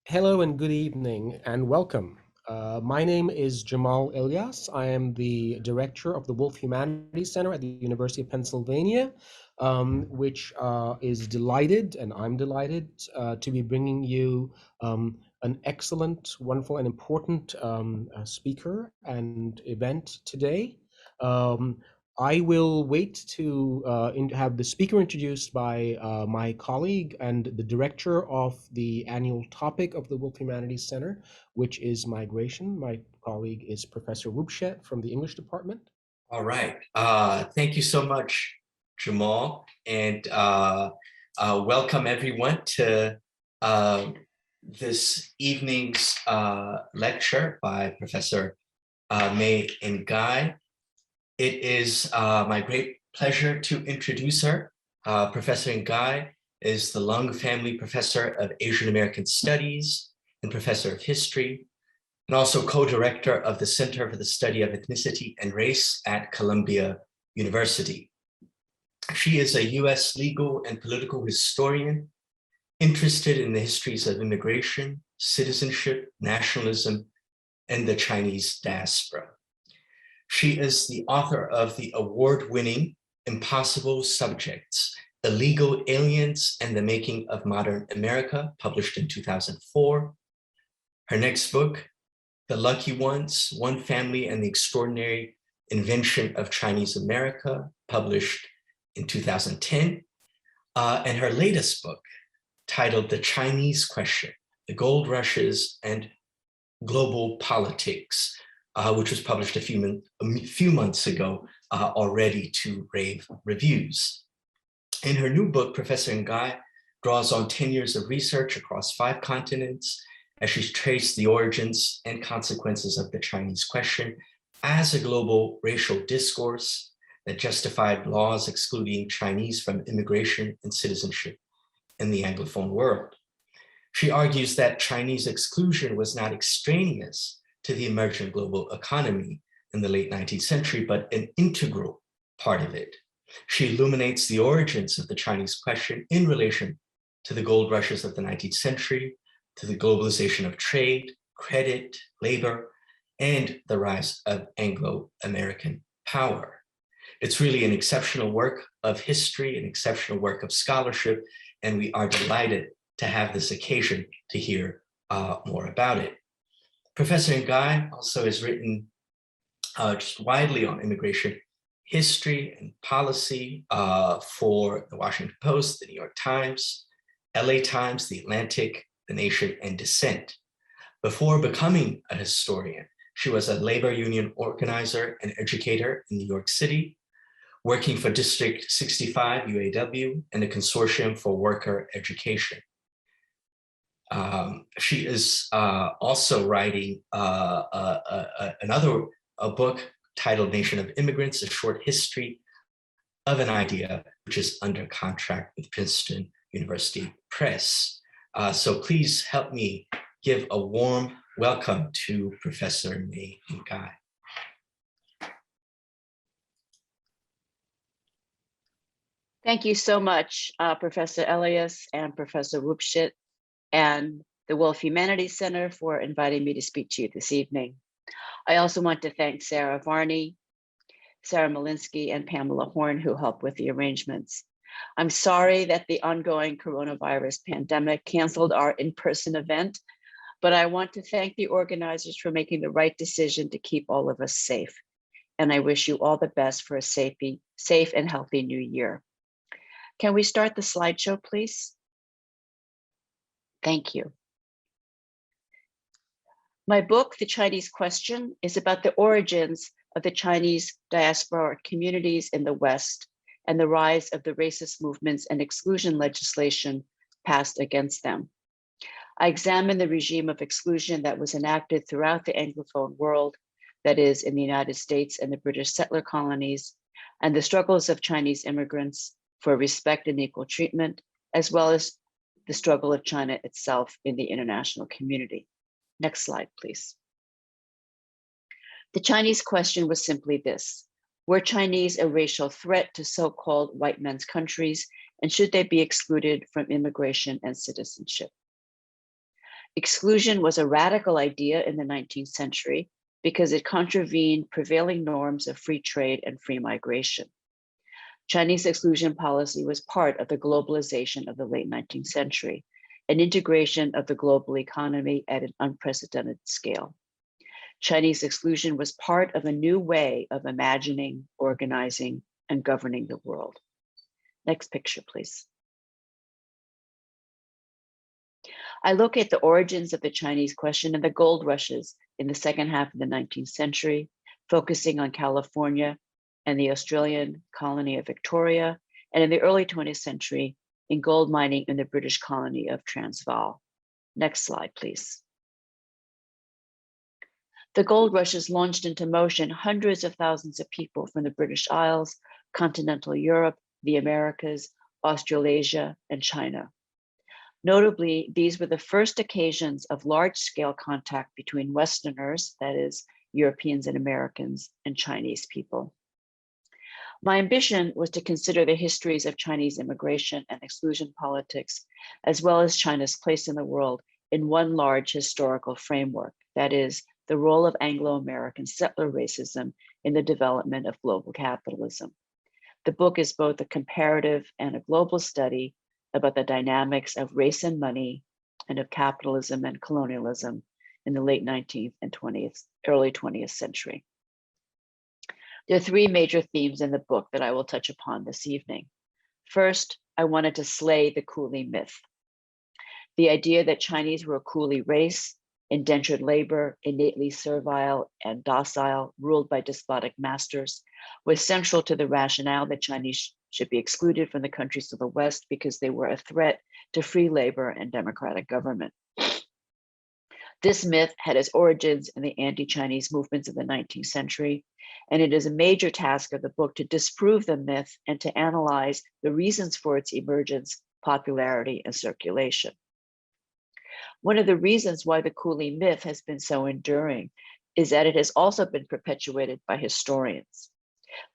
Hello and good evening and welcome. My name is Jamal Ilyas. I am the director of the Wolf Humanities Center at the University of Pennsylvania, which is delighted, and I'm delighted to be bringing you an excellent, wonderful, and important speaker and event today. Um, I will wait to have the speaker introduced by my colleague and the director of the annual topic of the Wolf Humanities Center, which is migration. My colleague is Professor Wubshet from the English department. All right. Thank you so much, Jamal, and welcome everyone to uh, this evening's lecture by Professor Mae Ngai. It is my great pleasure to introduce her. Professor Ngai is the Lung Family Professor of Asian American Studies and Professor of History, and also co-director of the Center for the Study of Ethnicity and Race at Columbia University. She is a US legal and political historian interested in the histories of immigration, citizenship, nationalism, and the Chinese diaspora. She is the author of the award-winning Impossible Subjects, Illegal Aliens and the Making of Modern America, published in 2004. Her next book, The Lucky Ones, One Family and the Extraordinary Invention of Chinese America, published in 2010. And her latest book, titled The Chinese Question, The Gold Rushes and Global Politics, which was published a few months ago, already to rave reviews. In her new book, Professor Ngai draws on 10 years of research across 5 continents as she's traced the origins and consequences of the Chinese question as a global racial discourse that justified laws excluding Chinese from immigration and citizenship in the Anglophone world. She argues that Chinese exclusion was not extraneous to the emergent global economy in the late 19th century, but an integral part of it. She illuminates the origins of the Chinese question in relation to the gold rushes of the 19th century, to the globalization of trade, credit, labor, and the rise of Anglo-American power. It's really an exceptional work of history, an exceptional work of scholarship, and we are delighted to have this occasion to hear more about it. Professor Ngai also has written just widely on immigration history and policy for the Washington Post, the New York Times, LA Times, the Atlantic, The Nation, and Dissent. Before becoming a historian, she was a labor union organizer and educator in New York City, working for District 65 UAW and the Consortium for Worker Education. She is also writing another book titled Nation of Immigrants, A Short History of an Idea, which is under contract with Princeton University Press. So please help me give a warm welcome to Professor Mae Ngai. Thank you so much, Professor Elias and Professor Wubshet and the Wolf Humanities Center for inviting me to speak to you this evening. I also want to thank Sarah Varney, Sarah Malinsky, and Pamela Horn, who helped with the arrangements. I'm sorry that the ongoing coronavirus pandemic canceled our in-person event, but I want to thank the organizers for making the right decision to keep all of us safe. And I wish you all the best for a safe and healthy new year. Can we start the slideshow, please? Thank you. My book, The Chinese Question, is about the origins of the Chinese diaspora communities in the West and the rise of the racist movements and exclusion legislation passed against them. I examine the regime of exclusion that was enacted throughout the Anglophone world, that is, in the United States and the British settler colonies, and the struggles of Chinese immigrants for respect and equal treatment, as well as the struggle of China itself in the international community. Next slide, please. The Chinese question was simply this: were Chinese a racial threat to so-called white men's countries, and should they be excluded from immigration and citizenship? Exclusion was a radical idea in the 19th century because it contravened prevailing norms of free trade and free migration. Chinese exclusion policy was part of the globalization of the late 19th century, an integration of the global economy at an unprecedented scale. Chinese exclusion was part of a new way of imagining, organizing, and governing the world. Next picture, please. I look at the origins of the Chinese question and the gold rushes in the second half of the 19th century, focusing on California and the Australian colony of Victoria, and in the early 20th century in gold mining in the British colony of Transvaal. Next slide, please. The gold rushes launched into motion hundreds of thousands of people from the British Isles, continental Europe, the Americas, Australasia, and China. Notably, these were the first occasions of large-scale contact between Westerners, that is, Europeans and Americans, and Chinese people. My ambition was to consider the histories of Chinese immigration and exclusion politics, as well as China's place in the world in one large historical framework, that is, the role of Anglo-American settler racism in the development of global capitalism. The book is both a comparative and a global study about the dynamics of race and money and of capitalism and colonialism in the late 19th and early 20th century. There are three major themes in the book that I will touch upon this evening. First, I wanted to slay the coolie myth. The idea that Chinese were a coolie race, indentured labor, innately servile and docile, ruled by despotic masters, was central to the rationale that Chinese should be excluded from the countries of the West because they were a threat to free labor and democratic government. This myth had its origins in the anti-Chinese movements of the 19th century, and it is a major task of the book to disprove the myth and to analyze the reasons for its emergence, popularity, and circulation. One of the reasons why the coolie myth has been so enduring is that it has also been perpetuated by historians.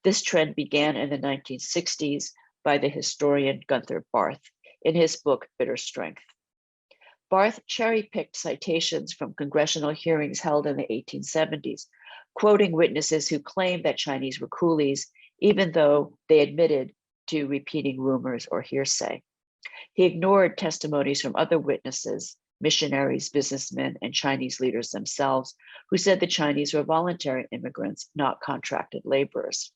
This trend began in the 1960s by the historian Gunther Barth in his book, Bitter Strength. Barth cherry-picked citations from congressional hearings held in the 1870s, quoting witnesses who claimed that Chinese were coolies, even though they admitted to repeating rumors or hearsay. He ignored testimonies from other witnesses, missionaries, businessmen, and Chinese leaders themselves, who said the Chinese were voluntary immigrants, not contracted laborers.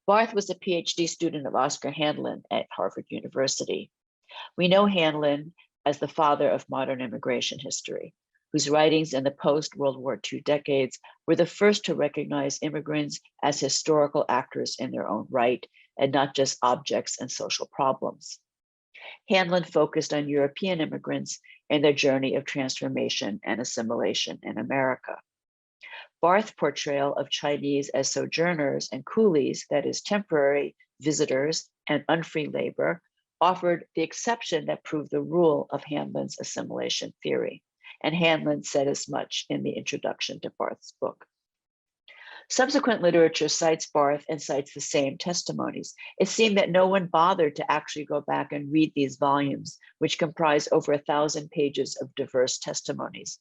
Barth was a PhD student of Oscar Handlin at Harvard University. We know Handlin as the father of modern immigration history, whose writings in the post-World War II decades were the first to recognize immigrants as historical actors in their own right, and not just objects and social problems. Handlin focused on European immigrants and their journey of transformation and assimilation in America. Barth's portrayal of Chinese as sojourners and coolies, that is, temporary visitors and unfree labor, offered the exception that proved the rule of Handlin's assimilation theory, and Handlin said as much in the introduction to Barth's book. Subsequent literature cites Barth and cites the same testimonies. It seemed that no one bothered to actually go back and read these volumes, which comprise over 1,000 pages of diverse testimonies.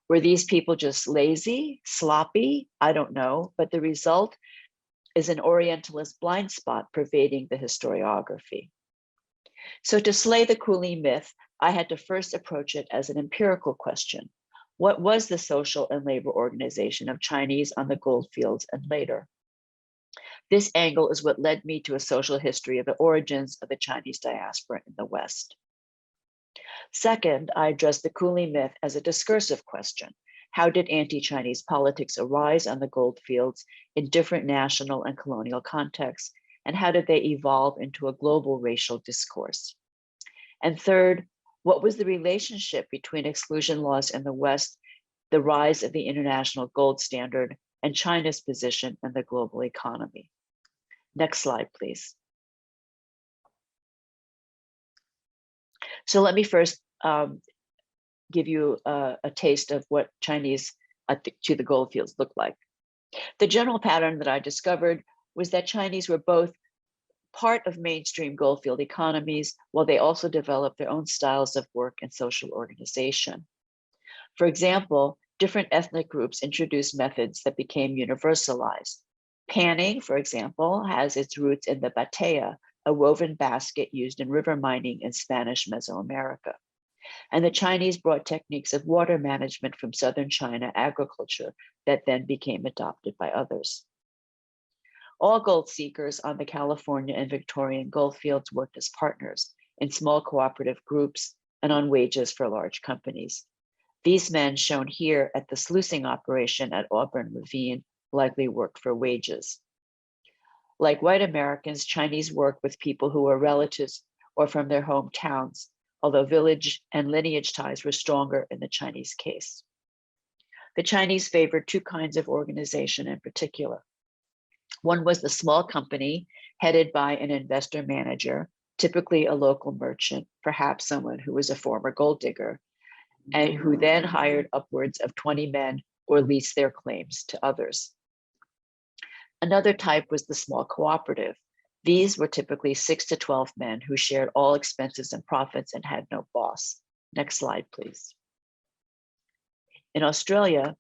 Were these people just lazy, sloppy? I don't know, but the result is an Orientalist blind spot pervading the historiography. So to slay the coolie myth, I had to first approach it as an empirical question. What was the social and labor organization of Chinese on the gold fields and later? This angle is what led me to a social history of the origins of the Chinese diaspora in the West. Second, I addressed the coolie myth as a discursive question. How did anti-Chinese politics arise on the gold fields in different national and colonial contexts? And how did they evolve into a global racial discourse? And third, what was the relationship between exclusion laws in the West, the rise of the international gold standard, and China's position in the global economy? Next slide, please. So let me first give you a taste of what Chinese to the gold fields look like. The general pattern that I discovered was that Chinese were both part of mainstream goldfield economies, while they also developed their own styles of work and social organization. For example, different ethnic groups introduced methods that became universalized. Panning, for example, has its roots in the batea, a woven basket used in river mining in Spanish Mesoamerica. And the Chinese brought techniques of water management from southern China agriculture that then became adopted by others. All gold seekers on the California and Victorian gold fields worked as partners in small cooperative groups and on wages for large companies. These men, shown here at the sluicing operation at Auburn Ravine, likely worked for wages. Like white Americans, Chinese worked with people who were relatives or from their hometowns, although village and lineage ties were stronger in the Chinese case. The Chinese favored two kinds of organization in particular. One was the small company headed by an investor manager, typically a local merchant, perhaps someone who was a former gold digger, and who then hired upwards of 20 men or leased their claims to others. Another type was the small cooperative. These were typically 6 to 12 men who shared all expenses and profits and had no boss. Next slide, please. In Australia,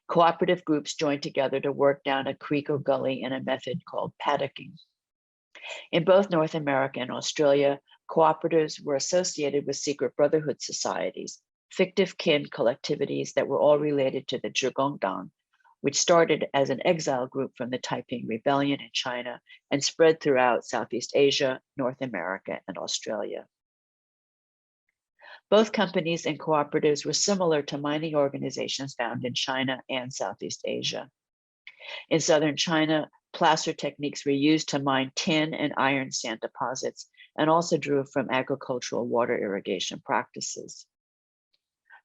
cooperative groups joined together to work down a creek or gully in a method called paddocking. In both North America and Australia, cooperatives were associated with secret brotherhood societies, fictive kin collectivities that were all related to the Zhigongdang, which started as an exile group from the Taiping Rebellion in China and spread throughout Southeast Asia, North America, and Australia. Both companies and cooperatives were similar to mining organizations found in China and Southeast Asia. In southern China, placer techniques were used to mine tin and iron sand deposits and also drew from agricultural water irrigation practices.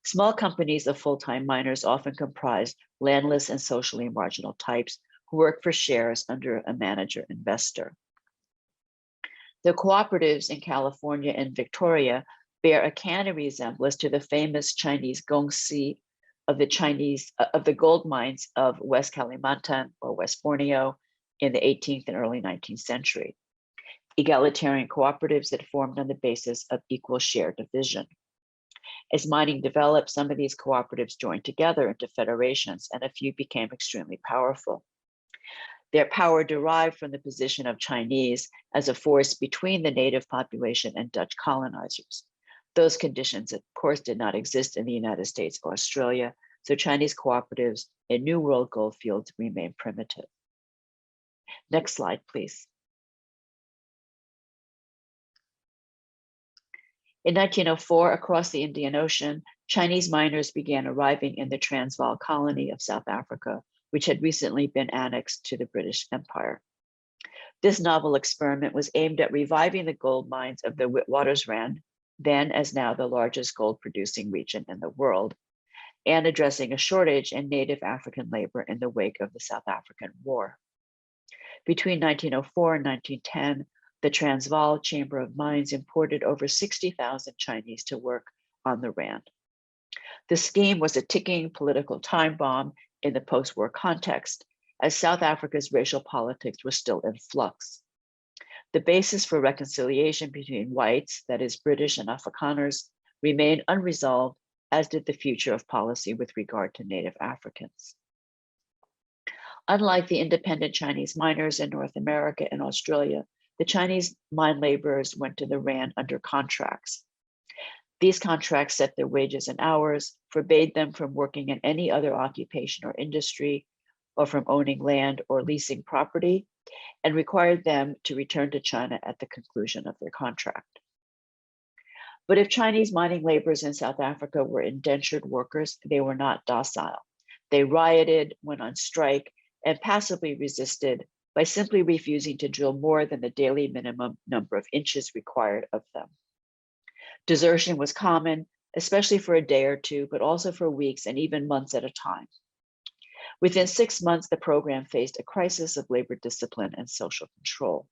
Small companies of full-time miners often comprised landless and socially marginal types who worked for shares under a manager-investor. The cooperatives in California and Victoria bear a canny resemblance to the famous Chinese gongsi of the gold mines of West Kalimantan or West Borneo in the 18th and early 19th century. Egalitarian cooperatives that formed on the basis of equal share division. As mining developed, some of these cooperatives joined together into federations, and a few became extremely powerful. Their power derived from the position of Chinese as a force between the native population and Dutch colonizers. Those conditions, of course, did not exist in the United States or Australia, so Chinese cooperatives in New World goldfields remain primitive. Next slide, please. In 1904, across the Indian Ocean, Chinese miners began arriving in the Transvaal colony of South Africa, which had recently been annexed to the British Empire. This novel experiment was aimed at reviving the gold mines of the Witwatersrand, then as now the largest gold producing region in the world, and addressing a shortage in native African labor in the wake of the South African War. Between 1904 and 1910, the Transvaal Chamber of Mines imported over 60,000 Chinese to work on the Rand. The scheme was a ticking political time bomb in the post-war context, as South Africa's racial politics was still in flux. The basis for reconciliation between whites, that is British and Afrikaners, remained unresolved, as did the future of policy with regard to native Africans. Unlike the independent Chinese miners in North America and Australia, the Chinese mine laborers went to the Rand under contracts. These contracts set their wages and hours, forbade them from working in any other occupation or industry, or from owning land or leasing property, and required them to return to China at the conclusion of their contract. But if Chinese mining laborers in South Africa were indentured workers, they were not docile. They rioted, went on strike, and passively resisted by simply refusing to drill more than the daily minimum number of inches required of them. Desertion was common, especially for a day or two, but also for weeks and even months at a time. Within 6 months, the program faced a crisis of labor discipline and social control.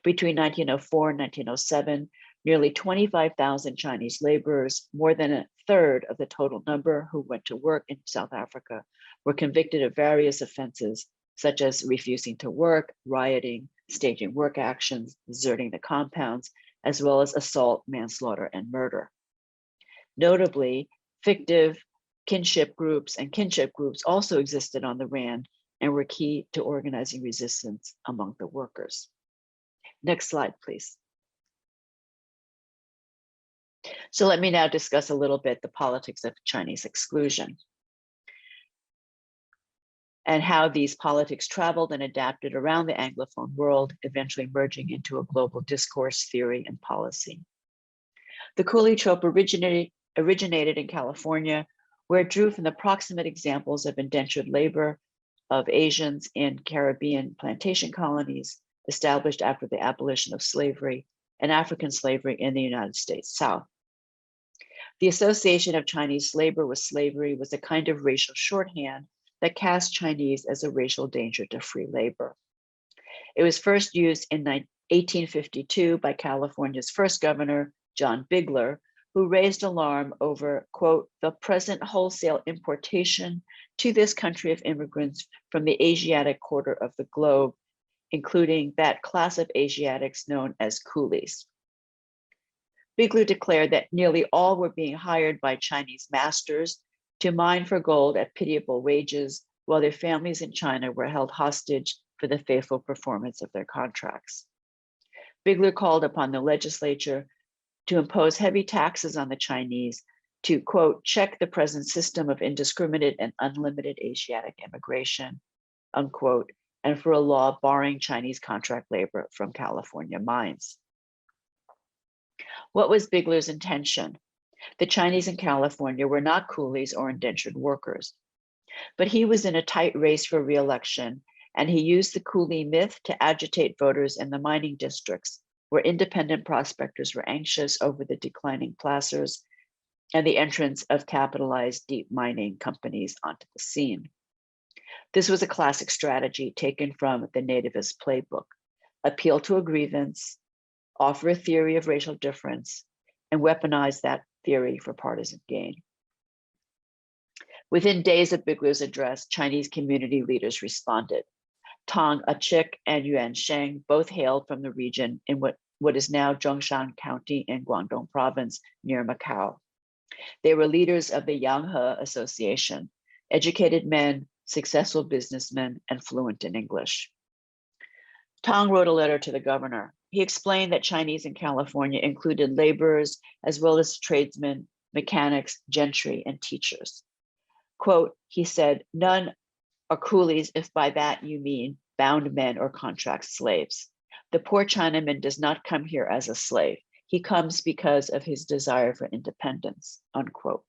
Between 1904 and 1907, nearly 25,000 Chinese laborers, more than a third of the total number who went to work in South Africa, were convicted of various offenses, such as refusing to work, rioting, staging work actions, deserting the compounds, as well as assault, manslaughter, and murder. Notably, fictive kinship groups and kinship groups also existed on the RAND and were key to organizing resistance among the workers. Next slide, please. So let me now discuss a little bit the politics of Chinese exclusion and how these politics traveled and adapted around the Anglophone world, eventually merging into a global discourse, theory, and policy. The coolie trope originated in California, where it drew from the proximate examples of indentured labor of Asians in Caribbean plantation colonies established after the abolition of slavery and African slavery in the United States South. The association of Chinese labor with slavery was a kind of racial shorthand that cast Chinese as a racial danger to free labor. It was first used in 1852 by California's first governor, John Bigler, who raised alarm over, quote, the present wholesale importation to this country of immigrants from the Asiatic quarter of the globe, including that class of Asiatics known as coolies. Bigler declared that nearly all were being hired by Chinese masters to mine for gold at pitiable wages, while their families in China were held hostage for the faithful performance of their contracts. Bigler called upon the legislature to impose heavy taxes on the Chinese to, quote, check the present system of indiscriminate and unlimited Asiatic immigration, unquote, and for a law barring Chinese contract labor from California mines. What was Bigler's intention? The Chinese in California were not coolies or indentured workers, but he was in a tight race for re-election, and he used the coolie myth to agitate voters in the mining districts, where independent prospectors were anxious over the declining placers and the entrance of capitalized deep mining companies onto the scene. This was a classic strategy taken from the nativist playbook: appeal to a grievance, offer a theory of racial difference, and weaponize that theory for partisan gain. Within days of Bigler's address, Chinese community leaders responded. Tang Achik and Yuan Sheng both hailed from the region in what is now Zhongshan County in Guangdong Province near Macau. They were leaders of the Yanghe Association, educated men, successful businessmen, and fluent in English. Tang wrote a letter to the governor. He explained that Chinese in California included laborers as well as tradesmen, mechanics, gentry, and teachers. Quote, he said, none are coolies if by that you mean bound men or contract slaves. The poor Chinaman does not come here as a slave. He comes because of his desire for independence, unquote.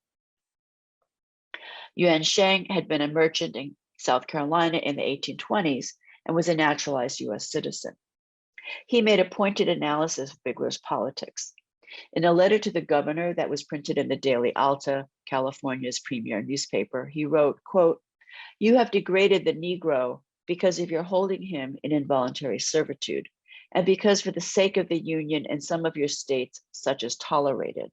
Yuan Sheng had been a merchant in South Carolina in the 1820s and was a naturalized US citizen. He made a pointed analysis of Bigler's politics. In a letter to the governor that was printed in the Daily Alta, California's premier newspaper, he wrote, quote, you have degraded the Negro because of your holding him in involuntary servitude, and because for the sake of the Union in some of your states, such is tolerated.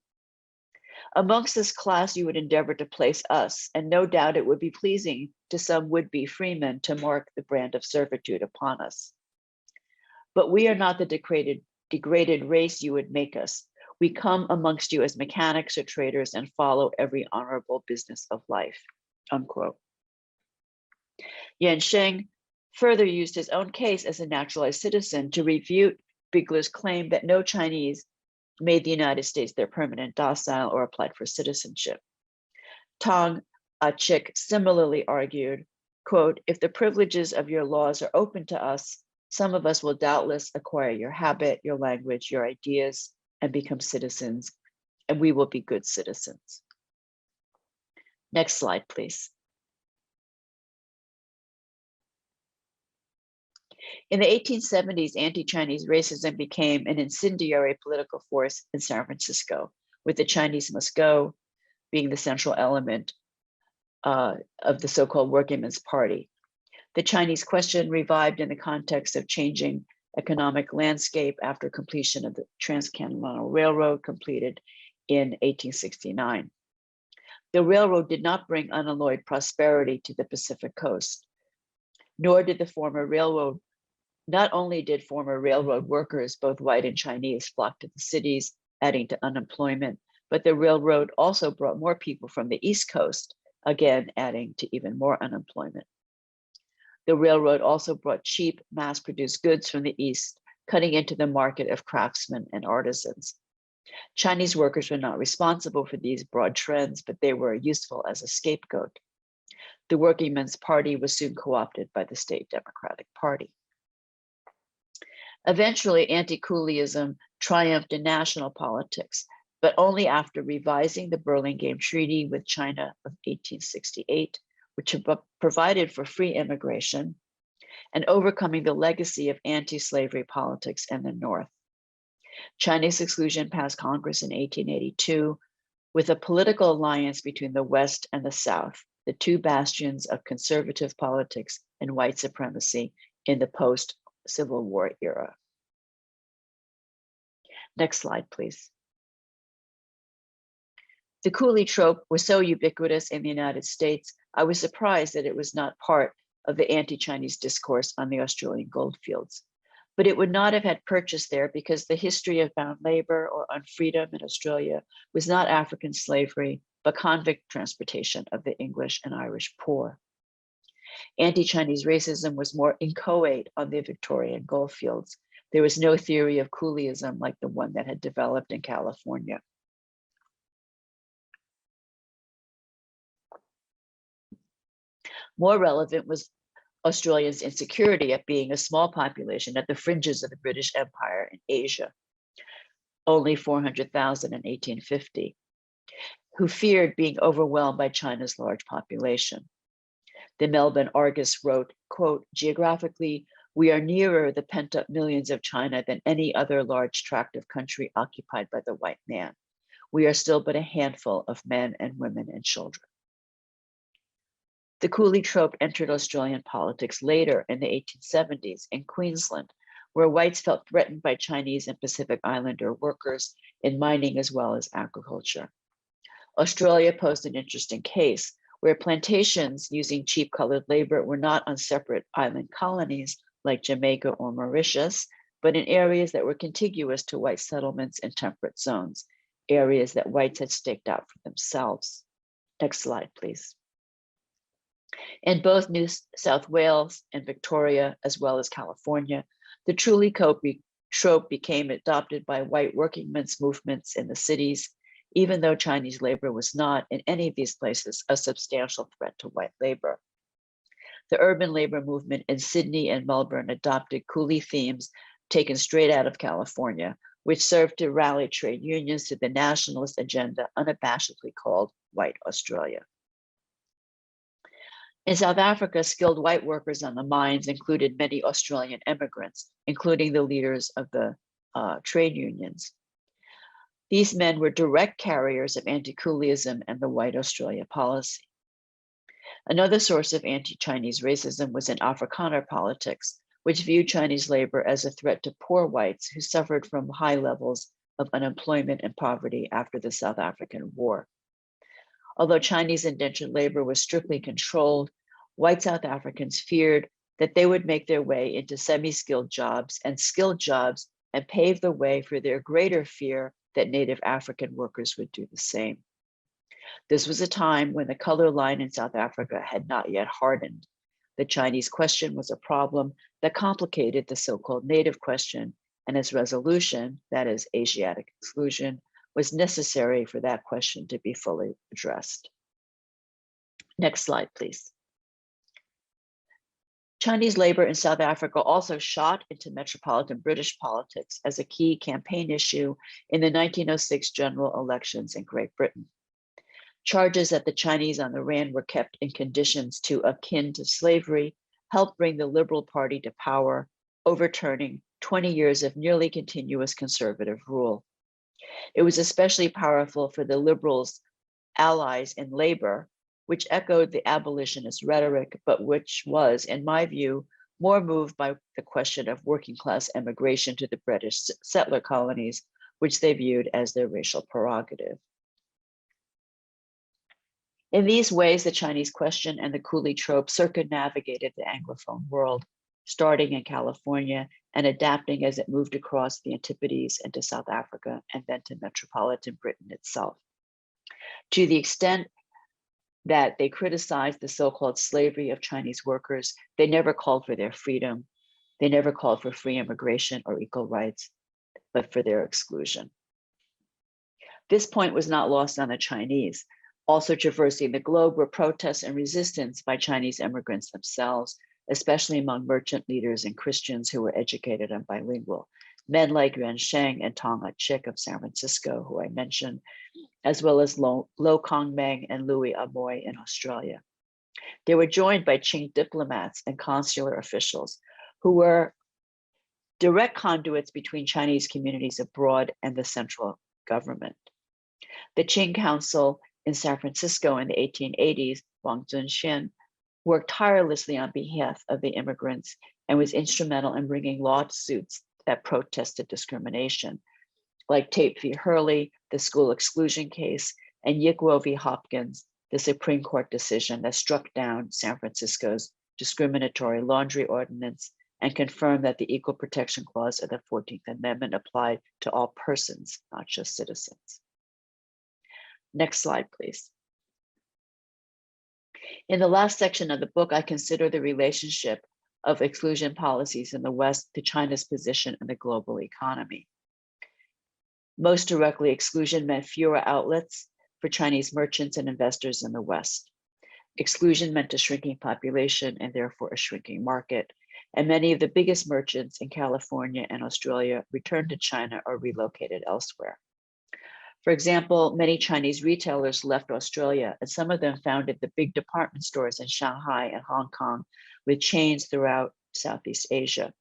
Amongst this class, you would endeavor to place us, and no doubt it would be pleasing to some would-be freemen to mark the brand of servitude upon us. But we are not the degraded race you would make us. We come amongst you as mechanics or traders and follow every honorable business of life, unquote. Yuan Sheng further used his own case as a naturalized citizen to refute Bigler's claim that no Chinese made the United States their permanent docile or applied for citizenship. Tang Achik similarly argued, quote, if the privileges of your laws are open to us, some of us will doubtless acquire your habit, your language, your ideas, and become citizens, and we will be good citizens. Next slide, please. In the 1870s, anti-Chinese racism became an incendiary political force in San Francisco, with the Chinese must go being the central element of the so-called Workingmen's Party. The Chinese question revived in the context of changing economic landscape after completion of the Transcontinental Railroad, completed in 1869. The railroad did not bring unalloyed prosperity to the Pacific coast. nor did the former railroad. Not only did former railroad workers, both white and Chinese, flock to the cities, adding to unemployment, but the railroad also brought more people from the East Coast, again adding to even more unemployment. The railroad also brought cheap, mass-produced goods from the East, cutting into the market of craftsmen and artisans. Chinese workers were not responsible for these broad trends, but they were useful as a scapegoat. The Working Men's Party was soon co-opted by the State Democratic Party. Eventually, anti-cooleyism triumphed in national politics, but only after revising the Burlingame Treaty with China of 1868, which provided for free immigration, and overcoming the legacy of anti-slavery politics in the North. Chinese exclusion passed Congress in 1882 with a political alliance between the West and the South, the two bastions of conservative politics and white supremacy in the post-Civil War era. Next slide, please. The coolie trope was so ubiquitous in the United States, I was surprised that it was not part of the anti-Chinese discourse on the Australian goldfields. But it would not have had purchase there because the history of bound labor or unfreedom in Australia was not African slavery, but convict transportation of the English and Irish poor. Anti-Chinese racism was more inchoate on the Victorian goldfields. There was no theory of cooleyism like the one that had developed in California. More relevant was Australia's insecurity at being a small population at the fringes of the British Empire in Asia, only 400,000 in 1850, who feared being overwhelmed by China's large population. The Melbourne Argus wrote, quote, "Geographically, we are nearer the pent-up millions of China than any other large tract of country occupied by the white man. We are still but a handful of men and women and children." The coolie trope entered Australian politics later in the 1870s in Queensland, where whites felt threatened by Chinese and Pacific Islander workers in mining as well as agriculture. Australia posed an interesting case where plantations using cheap colored labor were not on separate island colonies like Jamaica or Mauritius, but in areas that were contiguous to white settlements in temperate zones, areas that whites had staked out for themselves. Next slide, please. In both New South Wales and Victoria, as well as California, the truly trope became adopted by white working men's movements in the cities, even though Chinese labor was not, in any of these places, a substantial threat to white labor. The urban labor movement in Sydney and Melbourne adopted coolie themes taken straight out of California, which served to rally trade unions to the nationalist agenda unabashedly called White Australia. In South Africa, skilled white workers on the mines included many Australian immigrants, including the leaders of the trade unions. These men were direct carriers of anti-cooleyism and the White Australia policy. Another source of anti-Chinese racism was in Afrikaner politics, which viewed Chinese labor as a threat to poor whites who suffered from high levels of unemployment and poverty after the South African War. Although Chinese indentured labor was strictly controlled, white South Africans feared that they would make their way into semi-skilled jobs and skilled jobs and pave the way for their greater fear that Native African workers would do the same. This was a time when the color line in South Africa had not yet hardened. The Chinese question was a problem that complicated the so-called Native question, and its resolution, that is Asiatic exclusion, was necessary for that question to be fully addressed. Next slide, please. Chinese labor in South Africa also shot into metropolitan British politics as a key campaign issue in the 1906 general elections in Great Britain. Charges that the Chinese on the Rand were kept in conditions too akin to slavery helped bring the Liberal Party to power, overturning 20 years of nearly continuous conservative rule. It was especially powerful for the Liberals' allies in labor, which echoed the abolitionist rhetoric, but which was, in my view, more moved by the question of working class emigration to the British settler colonies, which they viewed as their racial prerogative. In these ways, the Chinese question and the coolie trope circumnavigated the Anglophone world, starting in California and adapting as it moved across the Antipodes into South Africa and then to metropolitan Britain itself. To the extent that they criticized the so-called slavery of Chinese workers, they never called for their freedom. They never called for free immigration or equal rights, but for their exclusion. This point was not lost on the Chinese. Also traversing the globe were protests and resistance by Chinese immigrants themselves, especially among merchant leaders and Christians who were educated and bilingual. Men like Yuan Sheng and Tong Chik of San Francisco, who I mentioned, as well as Lo Kong Meng and Louis Amoy in Australia. They were joined by Qing diplomats and consular officials who were direct conduits between Chinese communities abroad and the central government. The Qing Council in San Francisco in the 1880s, Wang Zunxian, worked tirelessly on behalf of the immigrants and was instrumental in bringing lawsuits that protested discrimination, like Tate v. Hurley, the school exclusion case, and Yigwo v. Hopkins, the Supreme Court decision that struck down San Francisco's discriminatory laundry ordinance and confirmed that the Equal Protection Clause of the 14th Amendment applied to all persons, not just citizens. Next slide, please. In the last section of the book, I consider the relationship of exclusion policies in the West to China's position in the global economy. Most directly, exclusion meant fewer outlets for Chinese merchants and investors in the West. Exclusion meant a shrinking population and therefore a shrinking market. And many of the biggest merchants in California and Australia returned to China or relocated elsewhere. For example, many Chinese retailers left Australia, and some of them founded the big department stores in Shanghai and Hong Kong with chains throughout Southeast Asia.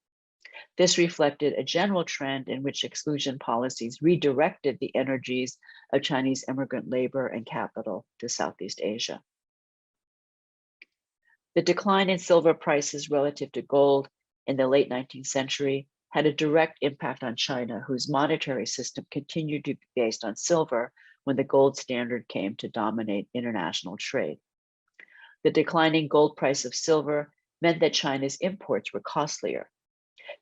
This reflected a general trend in which exclusion policies redirected the energies of Chinese immigrant labor and capital to Southeast Asia. The decline in silver prices relative to gold in the late 19th century had a direct impact on China, whose monetary system continued to be based on silver when the gold standard came to dominate international trade. The declining gold price of silver meant that China's imports were costlier.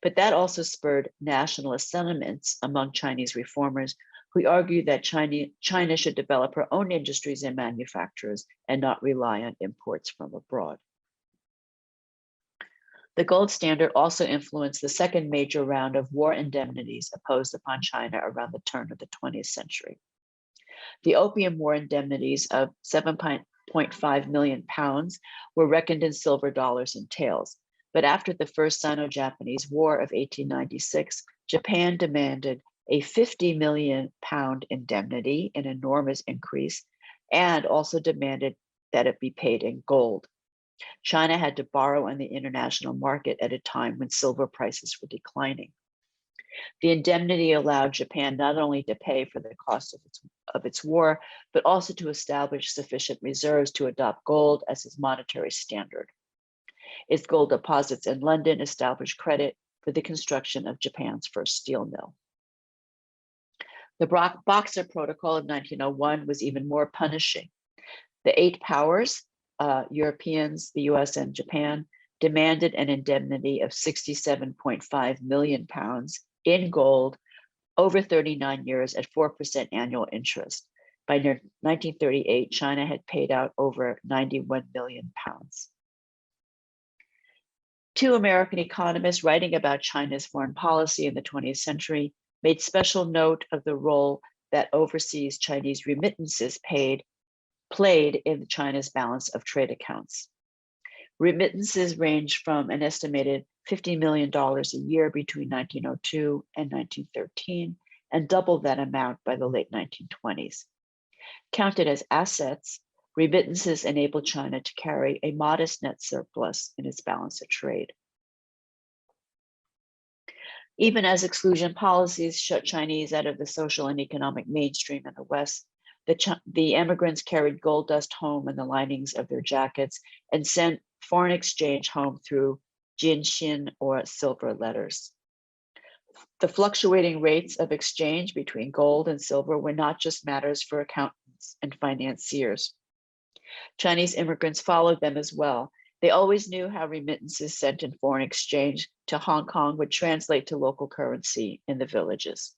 But that also spurred nationalist sentiments among Chinese reformers who argued that China should develop her own industries and manufacturers and not rely on imports from abroad. The gold standard also influenced the second major round of war indemnities imposed upon China around the turn of the 20th century. The Opium War indemnities of 7.5 million pounds were reckoned in silver dollars and taels. But after the First Sino-Japanese War of 1896, Japan demanded a 50 million pound indemnity, an enormous increase, and also demanded that it be paid in gold. China had to borrow on the international market at a time when silver prices were declining. The indemnity allowed Japan not only to pay for the cost of its war, but also to establish sufficient reserves to adopt gold as its monetary standard. Its gold deposits in London established credit for the construction of Japan's first steel mill. The Boxer Protocol of 1901 was even more punishing. The 8 powers, Europeans, the US, and Japan, demanded an indemnity of 67.5 million pounds in gold over 39 years at 4% annual interest. By 1938, China had paid out over 91 million pounds. 2 American economists writing about China's foreign policy in the 20th century made special note of the role that overseas Chinese remittances played in China's balance of trade accounts. Remittances ranged from an estimated $50 million a year between 1902 and 1913, and doubled that amount by the late 1920s. Counted as assets, remittances enabled China to carry a modest net surplus in its balance of trade. Even as exclusion policies shut Chinese out of the social and economic mainstream in the West, the immigrants carried gold dust home in the linings of their jackets and sent foreign exchange home through jianxin or silver letters. The fluctuating rates of exchange between gold and silver were not just matters for accountants and financiers. Chinese immigrants followed them as well. They always knew how remittances sent in foreign exchange to Hong Kong would translate to local currency in the villages.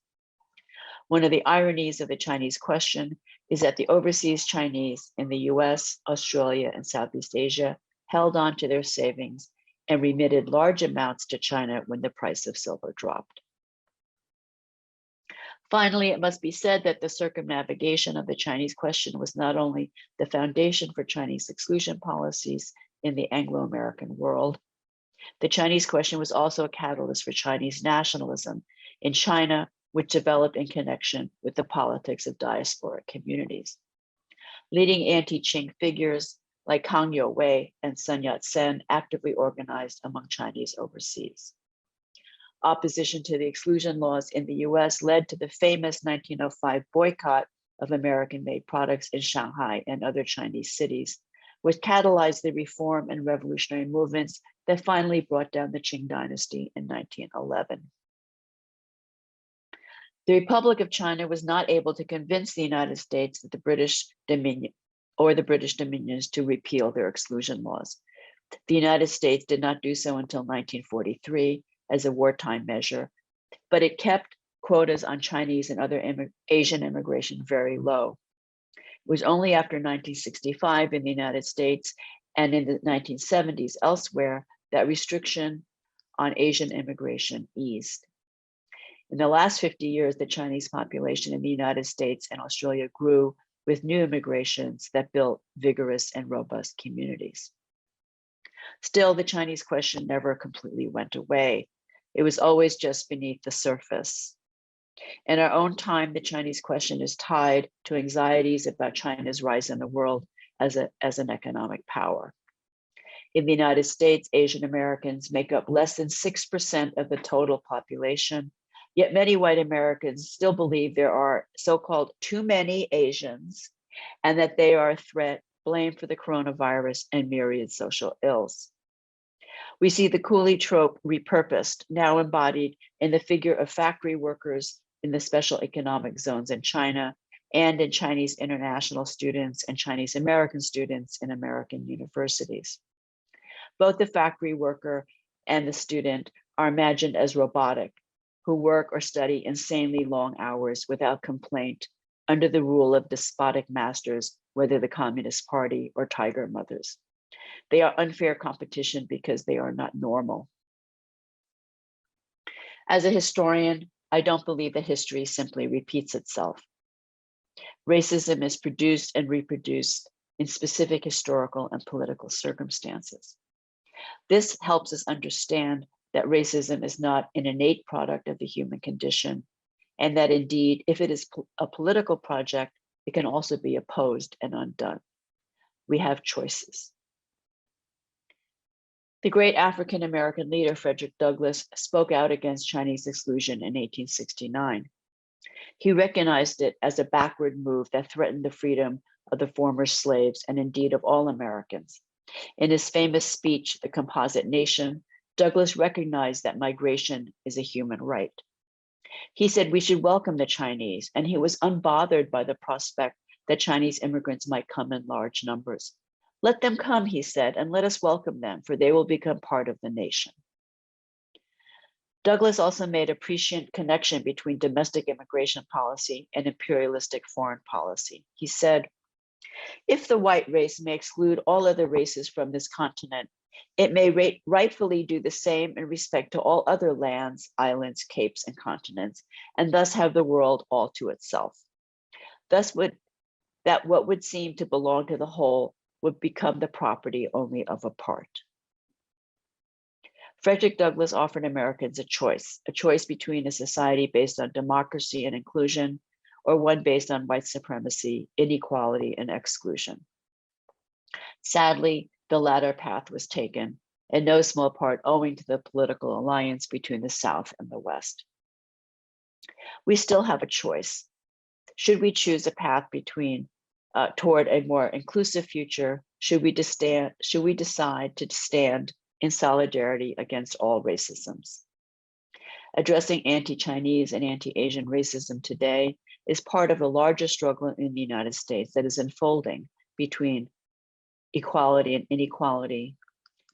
One of the ironies of the Chinese question is that the overseas Chinese in the US, Australia, and Southeast Asia held on to their savings and remitted large amounts to China when the price of silver dropped. Finally, it must be said that the circumnavigation of the Chinese question was not only the foundation for Chinese exclusion policies in the Anglo-American world, the Chinese question was also a catalyst for Chinese nationalism in China, which developed in connection with the politics of diasporic communities. Leading anti-Qing figures like Kang Youwei and Sun Yat-sen actively organized among Chinese overseas. Opposition to the exclusion laws in the US led to the famous 1905 boycott of American-made products in Shanghai and other Chinese cities, which catalyzed the reform and revolutionary movements that finally brought down the Qing dynasty in 1911. The Republic of China was not able to convince the United States that the British dominions to repeal their exclusion laws. The United States did not do so until 1943 as a wartime measure, but it kept quotas on Chinese and other Asian immigration very low. It was only after 1965 in the United States and in the 1970s elsewhere that restriction on Asian immigration eased. In the last 50 years, the Chinese population in the United States and Australia grew with new immigrations that built vigorous and robust communities. Still, the Chinese question never completely went away. It was always just beneath the surface. In our own time, the Chinese question is tied to anxieties about China's rise in the world as an economic power. In the United States, Asian Americans make up less than 6% of the total population, yet many white Americans still believe there are so-called too many Asians and that they are a threat, blamed for the coronavirus and myriad social ills. We see the coolie trope repurposed, now embodied in the figure of factory workers in the special economic zones in China and in Chinese international students and Chinese American students in American universities. Both the factory worker and the student are imagined as robotic, who work or study insanely long hours without complaint under the rule of despotic masters, whether the Communist Party or tiger mothers. They are unfair competition because they are not normal. As a historian, I don't believe that history simply repeats itself. Racism is produced and reproduced in specific historical and political circumstances. This helps us understand that racism is not an innate product of the human condition, and that indeed, if it is a political project, it can also be opposed and undone. We have choices. The great African-American leader, Frederick Douglass, spoke out against Chinese exclusion in 1869. He recognized it as a backward move that threatened the freedom of the former slaves and indeed of all Americans. In his famous speech, The Composite Nation, Douglass recognized that migration is a human right. He said we should welcome the Chinese, and he was unbothered by the prospect that Chinese immigrants might come in large numbers. Let them come, he said, and let us welcome them, for they will become part of the nation. Douglass also made a prescient connection between domestic immigration policy and imperialistic foreign policy. He said, if the white race may exclude all other races from this continent, it may rightfully do the same in respect to all other lands, islands, capes, and continents, and thus have the world all to itself. Thus what would seem to belong to the whole would become the property only of a part. Frederick Douglass offered Americans a choice between a society based on democracy and inclusion, or one based on white supremacy, inequality, and exclusion. Sadly, the latter path was taken, in no small part owing to the political alliance between the South and the West. We still have a choice. Should we choose a path toward a more inclusive future? Should we decide to stand in solidarity against all racisms? Addressing anti-Chinese and anti-Asian racism today is part of the larger struggle in the United States that is unfolding between equality and inequality,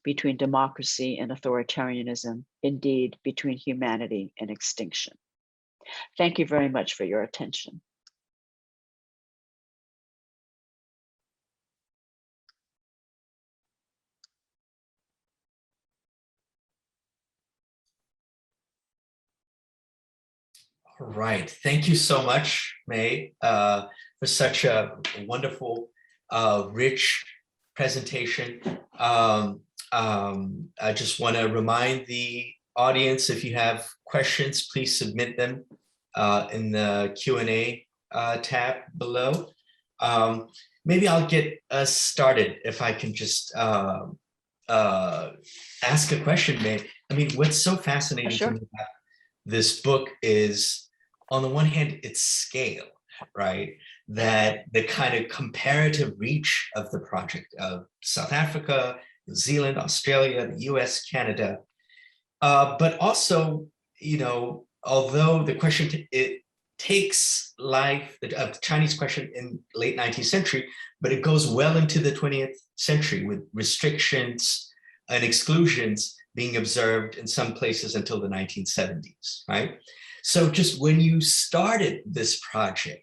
between democracy and authoritarianism, indeed, between humanity and extinction. Thank you very much for your attention. All right. Thank you so much, Mae, for such a wonderful, rich presentation. I just want to remind the audience, if you have questions, please submit them in the Q&A tab below. Maybe I'll get us started if I can just ask a question, Mae. I mean, what's so fascinating to Sure. me about this book is, on the one hand, its scale, right? That the kind of comparative reach of the project of South Africa, New Zealand, Australia, the US, Canada, but also, you know, although the question, it takes life, the Chinese question in late 19th century, but it goes well into the 20th century with restrictions and exclusions being observed in some places until the 1970s, right? So just when you started this project,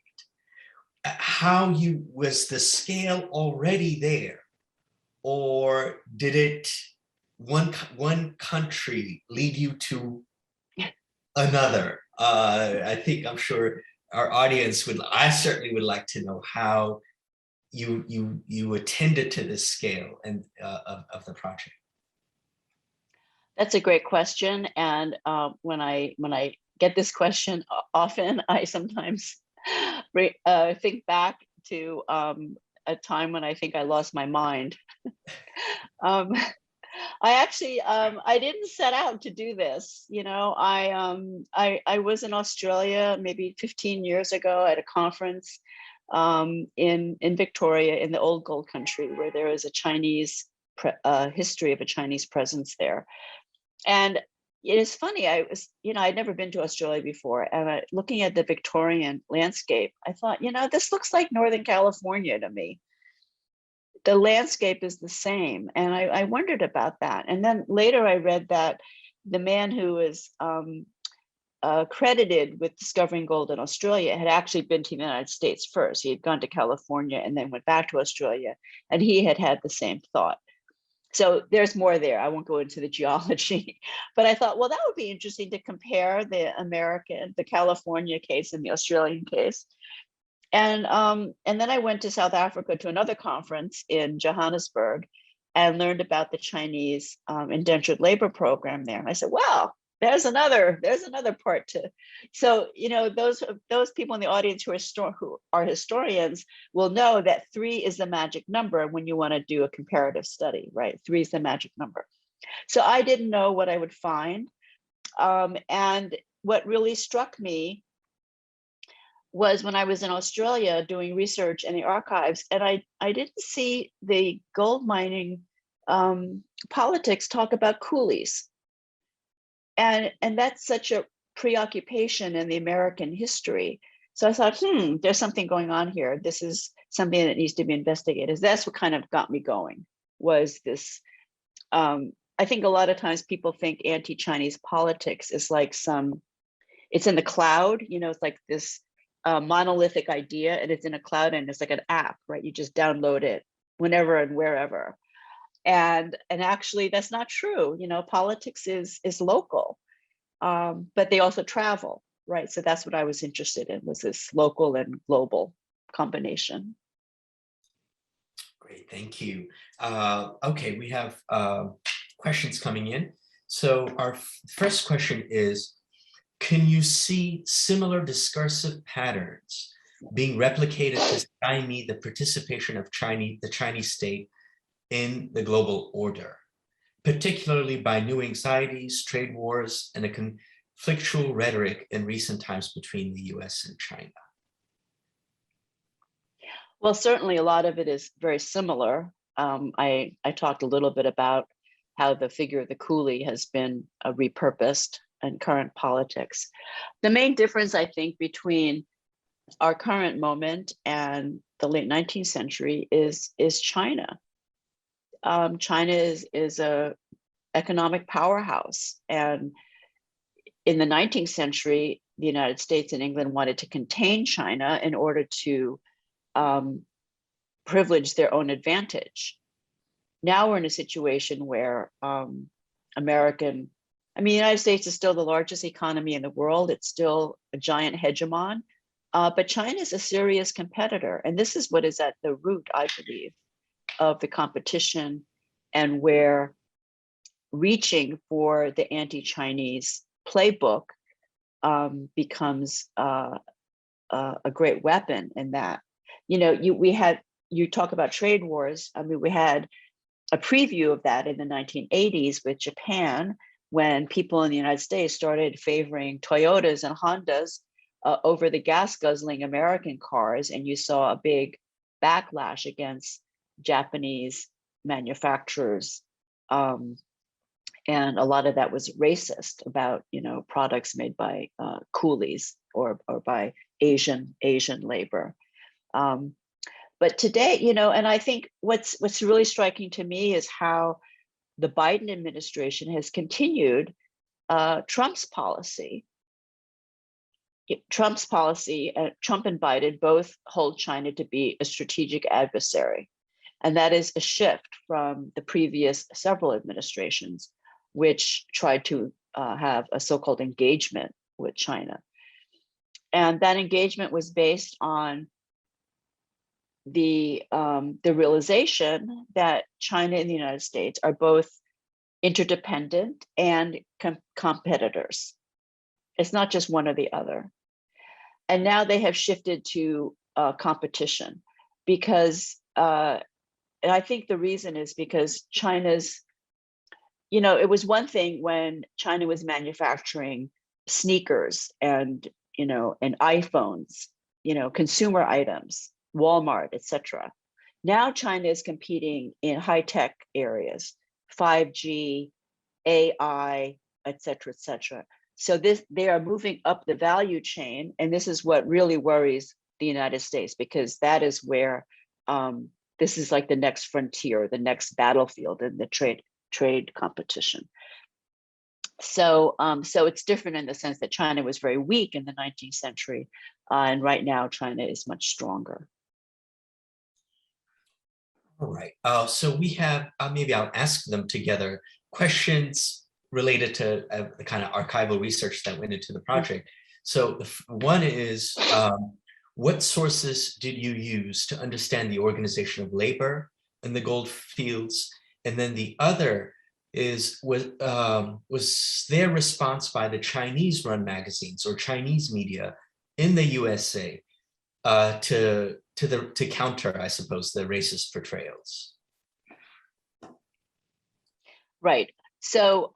was the scale already there? Or did it, one country lead you to another? I'm sure our audience I certainly would like to know how you attended to this scale and of the project. That's a great question. And when I get this question often, I sometimes think back to a time when I think I lost my mind. I actually, I didn't set out to do this. You know, I was in Australia maybe 15 years ago at a conference in Victoria, in the old gold country, where there is a Chinese history of a Chinese presence there. And it is funny, I'd never been to Australia before, and looking at the Victorian landscape, I thought, this looks like Northern California to me. The landscape is the same. And I wondered about that. And then later I read that the man who was credited with discovering gold in Australia had actually been to the United States first. He had gone to California and then went back to Australia, and he had the same thought. So there's more there. I won't go into the geology, but I thought, well, that would be interesting to compare the California case and the Australian case. And then I went to South Africa to another conference in Johannesburg and learned about the Chinese indentured labor program there. And I said, well, there's another part to. So, those people in the audience who are historians will know that 3 is the magic number when you want to do a comparative study, right? 3 is the magic number. So I didn't know what I would find. And what really struck me was when I was in Australia doing research in the archives, and I didn't see the gold mining politics talk about coolies. And that's such a preoccupation in the American history. So I thought, there's something going on here. This is something that needs to be investigated. That's what kind of got me going, was this. I think a lot of times people think anti-Chinese politics is like it's in the cloud, it's like this monolithic idea, and it's in a cloud, and it's like an app, right? You just download it whenever and wherever. And actually that's not true. Politics is local, but they also travel, right? So that's what I was interested in, was this local and global combination. Great, thank you. Okay, we have questions coming in. So our first question is, can you see similar discursive patterns being replicated to stymie the participation of the Chinese state in the global order, particularly by new anxieties, trade wars, and a conflictual rhetoric in recent times between the US and China? Well, certainly a lot of it is very similar. I talked a little bit about how the figure of the coolie has been repurposed in current politics. The main difference, I think, between our current moment and the late 19th century is China. China is a economic powerhouse, and in the 19th century, the United States and England wanted to contain China in order to privilege their own advantage. Now we're in a situation where the United States is still the largest economy in the world. It's still a giant hegemon, but China is a serious competitor. And this is what is at the root, I believe, of the competition, and where reaching for the anti-Chinese playbook becomes a great weapon in that. You talk about trade wars. I mean, we had a preview of that in the 1980s with Japan, when people in the United States started favoring Toyotas and Hondas over the gas guzzling American cars. And you saw a big backlash against Japanese manufacturers. And a lot of that was racist about, products made by coolies or by Asian labor. But today, and I think what's really striking to me is how the Biden administration has continued Trump's policy. Trump and Biden both hold China to be a strategic adversary. And that is a shift from the previous several administrations, which tried to have a so-called engagement with China. And that engagement was based on the realization that China and the United States are both interdependent and competitors. It's not just one or the other. And now they have shifted to competition because, and I think the reason is because China's, it was one thing when China was manufacturing sneakers and iPhones, consumer items, Walmart, etc. Now China is competing in high-tech areas, 5G, AI, etc., etc. So they are moving up the value chain, and this is what really worries the United States, because that is where this is like the next frontier, the next battlefield in the trade competition. So it's different in the sense that China was very weak in the 19th century, and right now China is much stronger. All right. So we have, maybe I'll ask them together, questions related to the kind of archival research that went into the project. So one is, what sources did you use to understand the organization of labor in the gold fields? And then the other is, was their response by the Chinese-run magazines or Chinese media in the USA to counter, I suppose, the racist portrayals? Right. So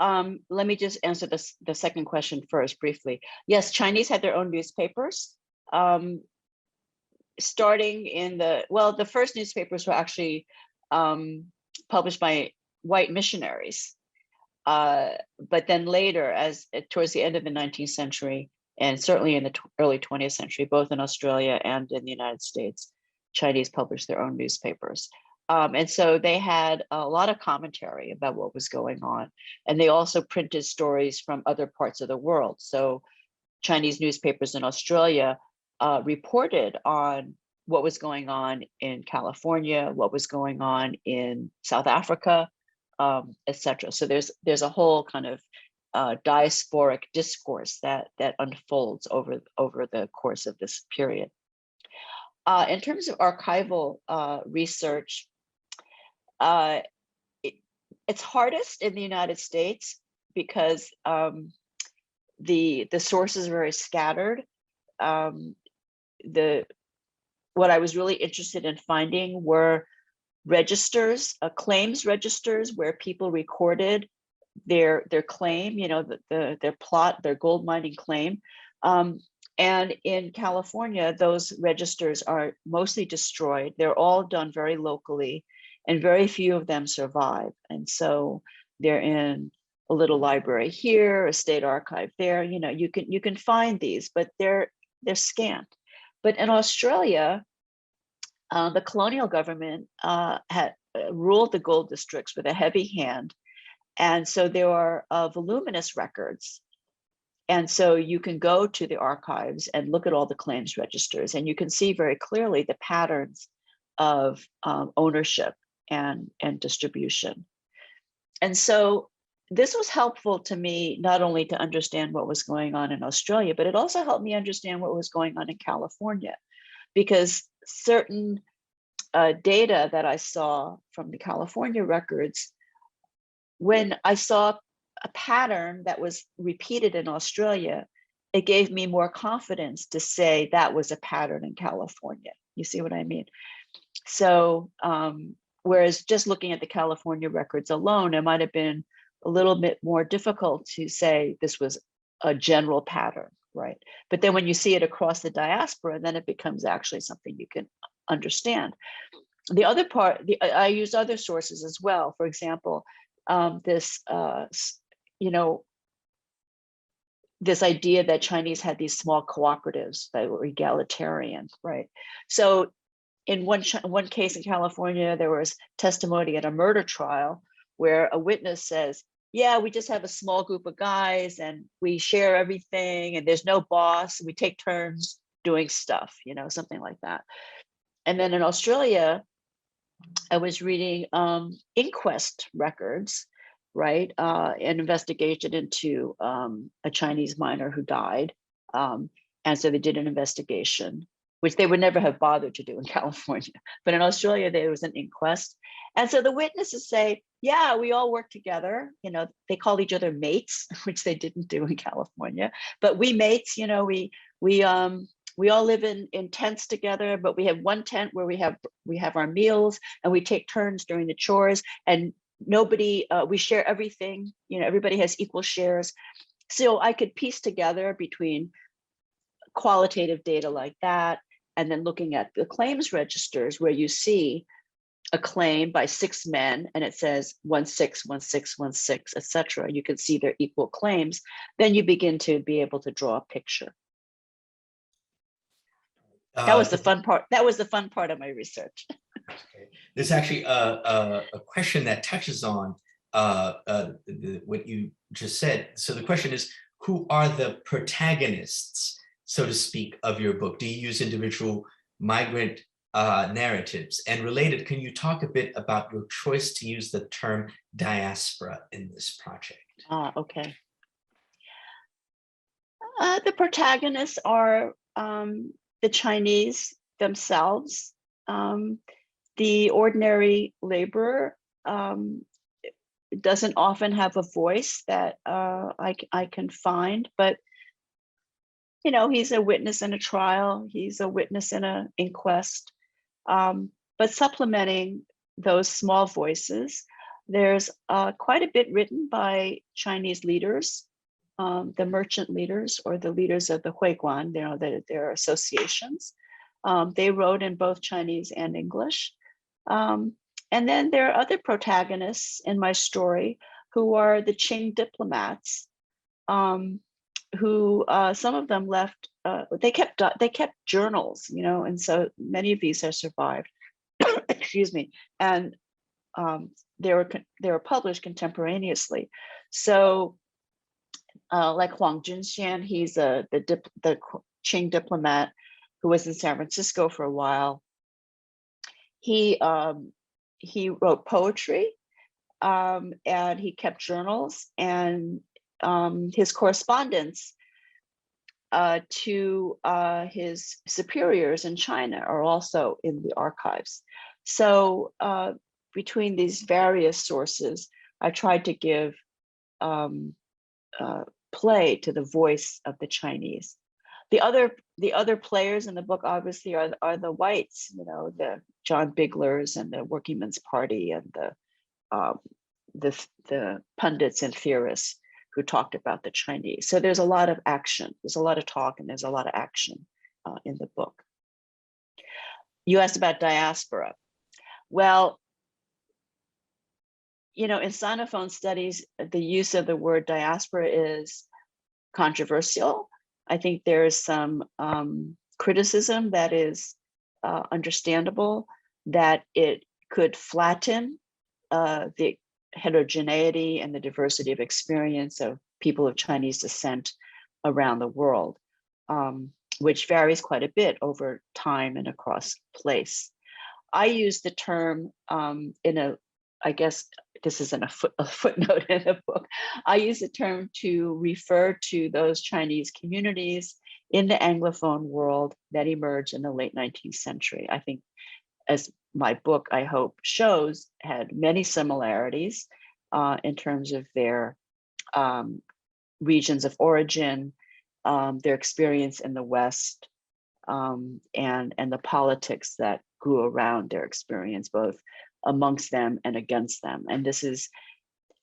let me just answer the second question first briefly. Yes, Chinese had their own newspapers. Starting in the first newspapers were actually published by white missionaries. But then later, towards the end of the 19th century, and certainly in the early 20th century, both in Australia and in the United States, Chinese published their own newspapers. And so they had a lot of commentary about what was going on. And they also printed stories from other parts of the world. So Chinese newspapers in Australia reported on what was going on in California, what was going on in South Africa, etc. So there's a whole kind of diasporic discourse that unfolds over the course of this period. In terms of archival research, it's hardest in the United States because the sources are very scattered. What I was really interested in finding were registers, claims registers, where people recorded their claim, their plot, their gold mining claim. And in California, those registers are mostly destroyed. They're all done very locally, and very few of them survive. And so they're in a little library here, a state archive there. You can find these, but they're scant. But in Australia, the colonial government ruled the gold districts with a heavy hand. And so there are voluminous records. And so you can go to the archives and look at all the claims registers, and you can see very clearly the patterns of ownership and distribution. And so this was helpful to me, not only to understand what was going on in Australia, but it also helped me understand what was going on in California, because certain data that I saw from the California records, when I saw a pattern that was repeated in Australia, it gave me more confidence to say that was a pattern in California. You see what I mean? So, whereas just looking at the California records alone, it might have been a little bit more difficult to say this was a general pattern, right? But then when you see it across the diaspora, then it becomes actually something you can understand. The other part, I use other sources as well. For example, this idea that Chinese had these small cooperatives that were egalitarian, right? So in one case in California, there was testimony at a murder trial where a witness says, yeah, we just have a small group of guys and we share everything and there's no boss. We take turns doing stuff, something like that. And then in Australia, I was reading inquest records, right? An investigation into a Chinese miner who died. And so they did an investigation, which they would never have bothered to do in California. But in Australia, there was an inquest. And so the witnesses say, yeah, we all work together. They call each other mates, which they didn't do in California. But we mates, we all live in tents together, but we have one tent where we have our meals and we take turns during the chores, and nobody, we share everything, everybody has equal shares. So I could piece together between qualitative data like that, and then looking at the claims registers where you see a claim by 6 men and it says 161616, etc. You can see their equal claims. Then you begin to be able to draw a picture. That was the fun part. That was the fun part of my research. Okay. There's actually a question that touches on what you just said. So the question is, who are the protagonists, so to speak, of your book? Do you use individual migrant narratives? And related, can you talk a bit about your choice to use the term diaspora in this project? Okay. The protagonists are the Chinese themselves. The ordinary laborer doesn't often have a voice that I can find, but he's a witness in a trial, he's a witness in an inquest, but supplementing those small voices, there's quite a bit written by Chinese leaders, the merchant leaders or the leaders of the Huiguan, their associations. They wrote in both Chinese and English. And then there are other protagonists in my story who are the Qing diplomats, who some of them left. They kept journals, and so many of these have survived. Excuse me, and they were published contemporaneously. So, like Huang Junxian, he's the Qing diplomat who was in San Francisco for a while. He wrote poetry, and he kept journals, and his correspondence to his superiors in China are also in the archives. So between these various sources, I tried to give play to the voice of the Chinese. The other players in the book obviously are the whites, the John Biglers and the Working Men's Party and the pundits and theorists who talked about the Chinese. So there's a lot of action, there's a lot of talk, and there's a lot of action in the book. You asked about diaspora. Well, in Sinophone studies, the use of the word diaspora is controversial. I think there is some criticism that is understandable, that it could flatten the heterogeneity and the diversity of experience of people of Chinese descent around the world, which varies quite a bit over time and across place. I use the term I guess this isn't a footnote in the book. I use the term to refer to those Chinese communities in the Anglophone world that emerged in the late 19th century. I think, as my book, I hope, shows, had many similarities in terms of their regions of origin, their experience in the West, and the politics that grew around their experience, both amongst them and against them. And this is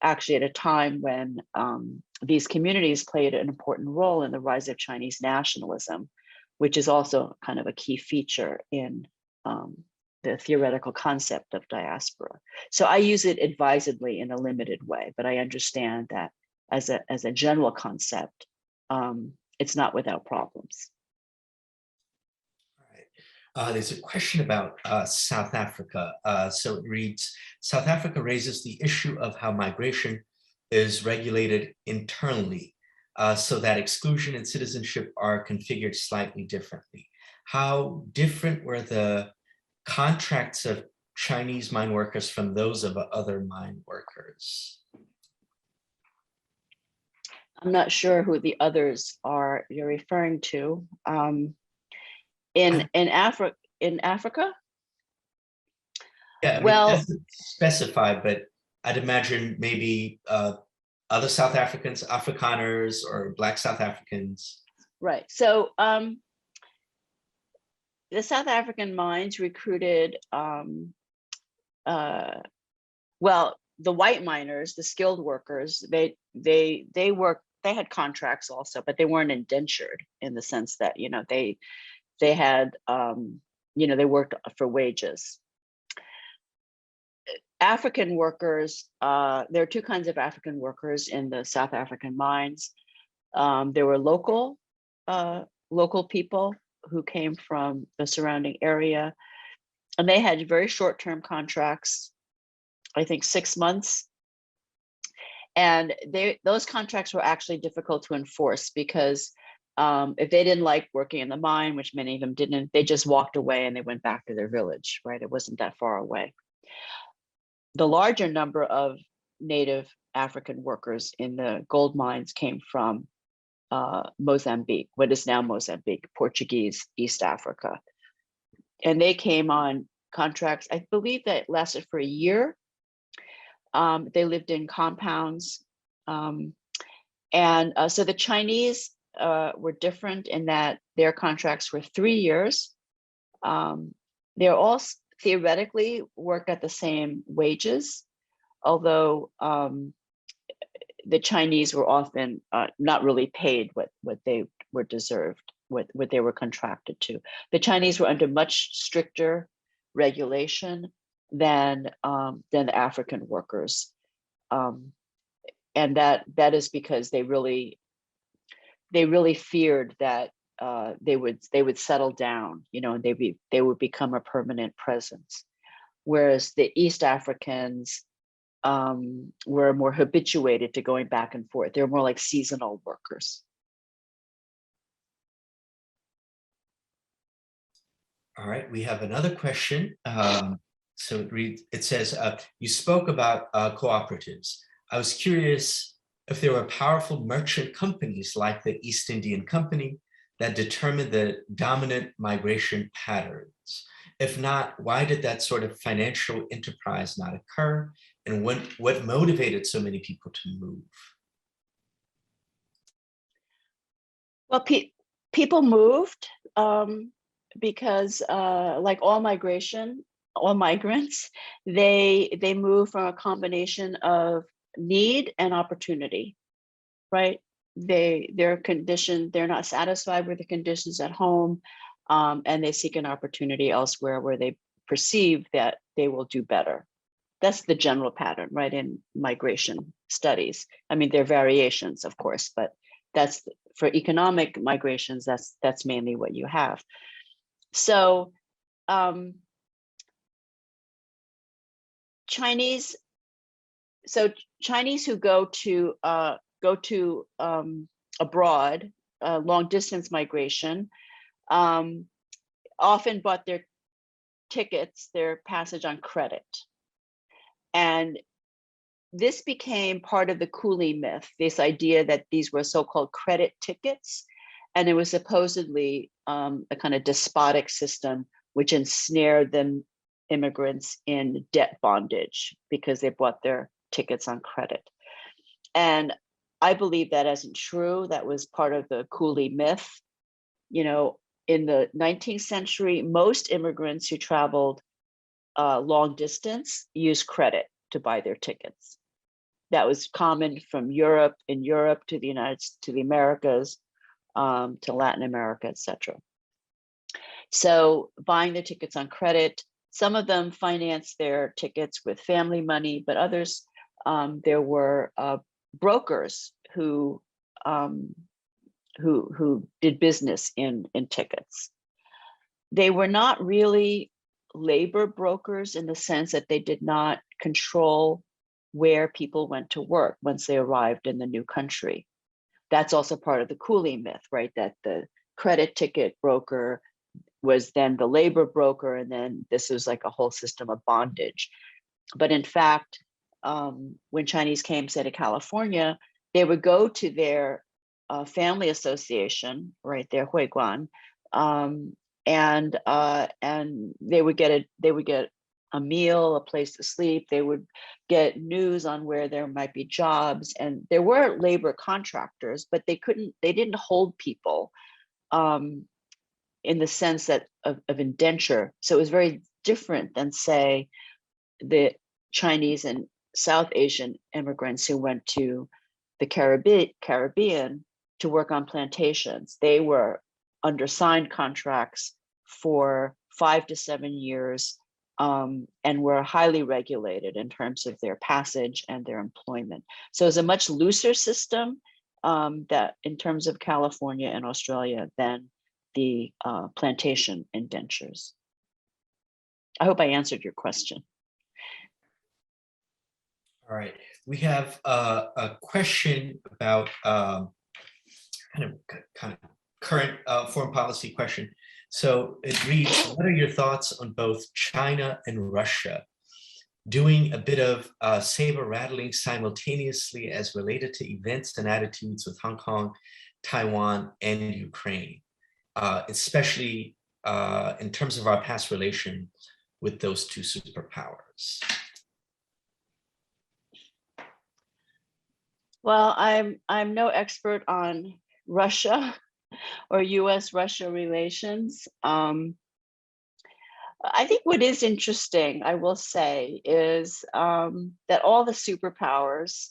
actually at a time when these communities played an important role in the rise of Chinese nationalism, which is also kind of a key feature in the theoretical concept of diaspora. So I use it advisedly in a limited way, but I understand that as a general concept, it's not without problems. There's a question about South Africa. So it reads, South Africa raises the issue of how migration is regulated internally so that exclusion and citizenship are configured slightly differently. How different were the contracts of Chinese mine workers from those of other mine workers? I'm not sure who the others are you're referring to. In Africa? Yeah, I mean, Well, it doesn't specify, but I'd imagine maybe other South Africans, Afrikaners, or Black South Africans. right. So the South African mines recruited, well, the white miners, the skilled workers, they had contracts also, but they weren't indentured in the sense that, they had, they worked for wages. African workers, there are two kinds of African workers in the South African mines. There were local people who came from the surrounding area, and they had very short-term contracts, I think 6 months. And those contracts were actually difficult to enforce because if they didn't like working in the mine, which many of them didn't, they just walked away and they went back to their village, right? It wasn't that far away. The larger number of native African workers in the gold mines came from Mozambique, what is now Mozambique, Portuguese East Africa. And they came on contracts, I believe that lasted for a year. They lived in compounds. So the Chinese were different in that their contracts were 3 years. They're all theoretically worked at the same wages, although the Chinese were often not really paid what they were deserved, what they were contracted to. The Chinese were under much stricter regulation than the African workers, and that is because they really feared that they would settle down, and they would become a permanent presence, whereas the East Africans were more habituated to going back and forth. They're more like seasonal workers. All right, we have another question. So it says, you spoke about cooperatives. I was curious if there were powerful merchant companies like the East Indian Company that determined the dominant migration patterns. If not, why did that sort of financial enterprise not occur? And what motivated so many people to move? Well, people moved because like all migrants, they move from a combination of need and opportunity, right? They're conditioned, they're not satisfied with the conditions at home, and they seek an opportunity elsewhere where they perceive that they will do better. That's the general pattern, right, in migration studies. I mean, there are variations, of course, but that's for economic migrations, that's mainly what you have. So Chinese, so Chinese who go to abroad, long distance migration, often bought their tickets, their passage on credit. And this became part of the coolie myth, this idea that these were so-called credit tickets, and it was supposedly a kind of despotic system which ensnared the immigrants in debt bondage because they bought their tickets on credit. And I believe that isn't true. That was part of the coolie myth. You know, in the 19th century, most immigrants who traveled long distance used credit to buy their tickets. That was common from Europe, in Europe to the to the Americas, to Latin America, etc. So buying their tickets on credit, some of them financed their tickets with family money, but others, there were brokers who did business in tickets. They were not really labor brokers in the sense that they did not control where people went to work once they arrived in the new country. That's also part of the coolie myth, right? That the credit ticket broker was then the labor broker, and then this was like a whole system of bondage. But in fact, when Chinese came, say, to California, they would go to their family association, right, their huiguan, and they would get a meal, a place to sleep. They would get news on where there might be jobs, and there were labor contractors, but they didn't hold people in the sense that of indenture. So it was very different than, say, the Chinese and South Asian immigrants who went to the Caribbean to work on plantations. They were under signed contracts for 5 to 7 years, and were highly regulated in terms of their passage and their employment. So it's a much looser system that in terms of California and Australia than the plantation indentures. I hope I answered your question. All right, we have a question about kind of current foreign policy question. So it reads, what are your thoughts on both China and Russia doing a bit of saber rattling simultaneously as related to events and attitudes with Hong Kong, Taiwan, and Ukraine, especially in terms of our past relation with those two superpowers? Well, I'm no expert on Russia or US-Russia relations. I think what is interesting, I will say, is that all the superpowers,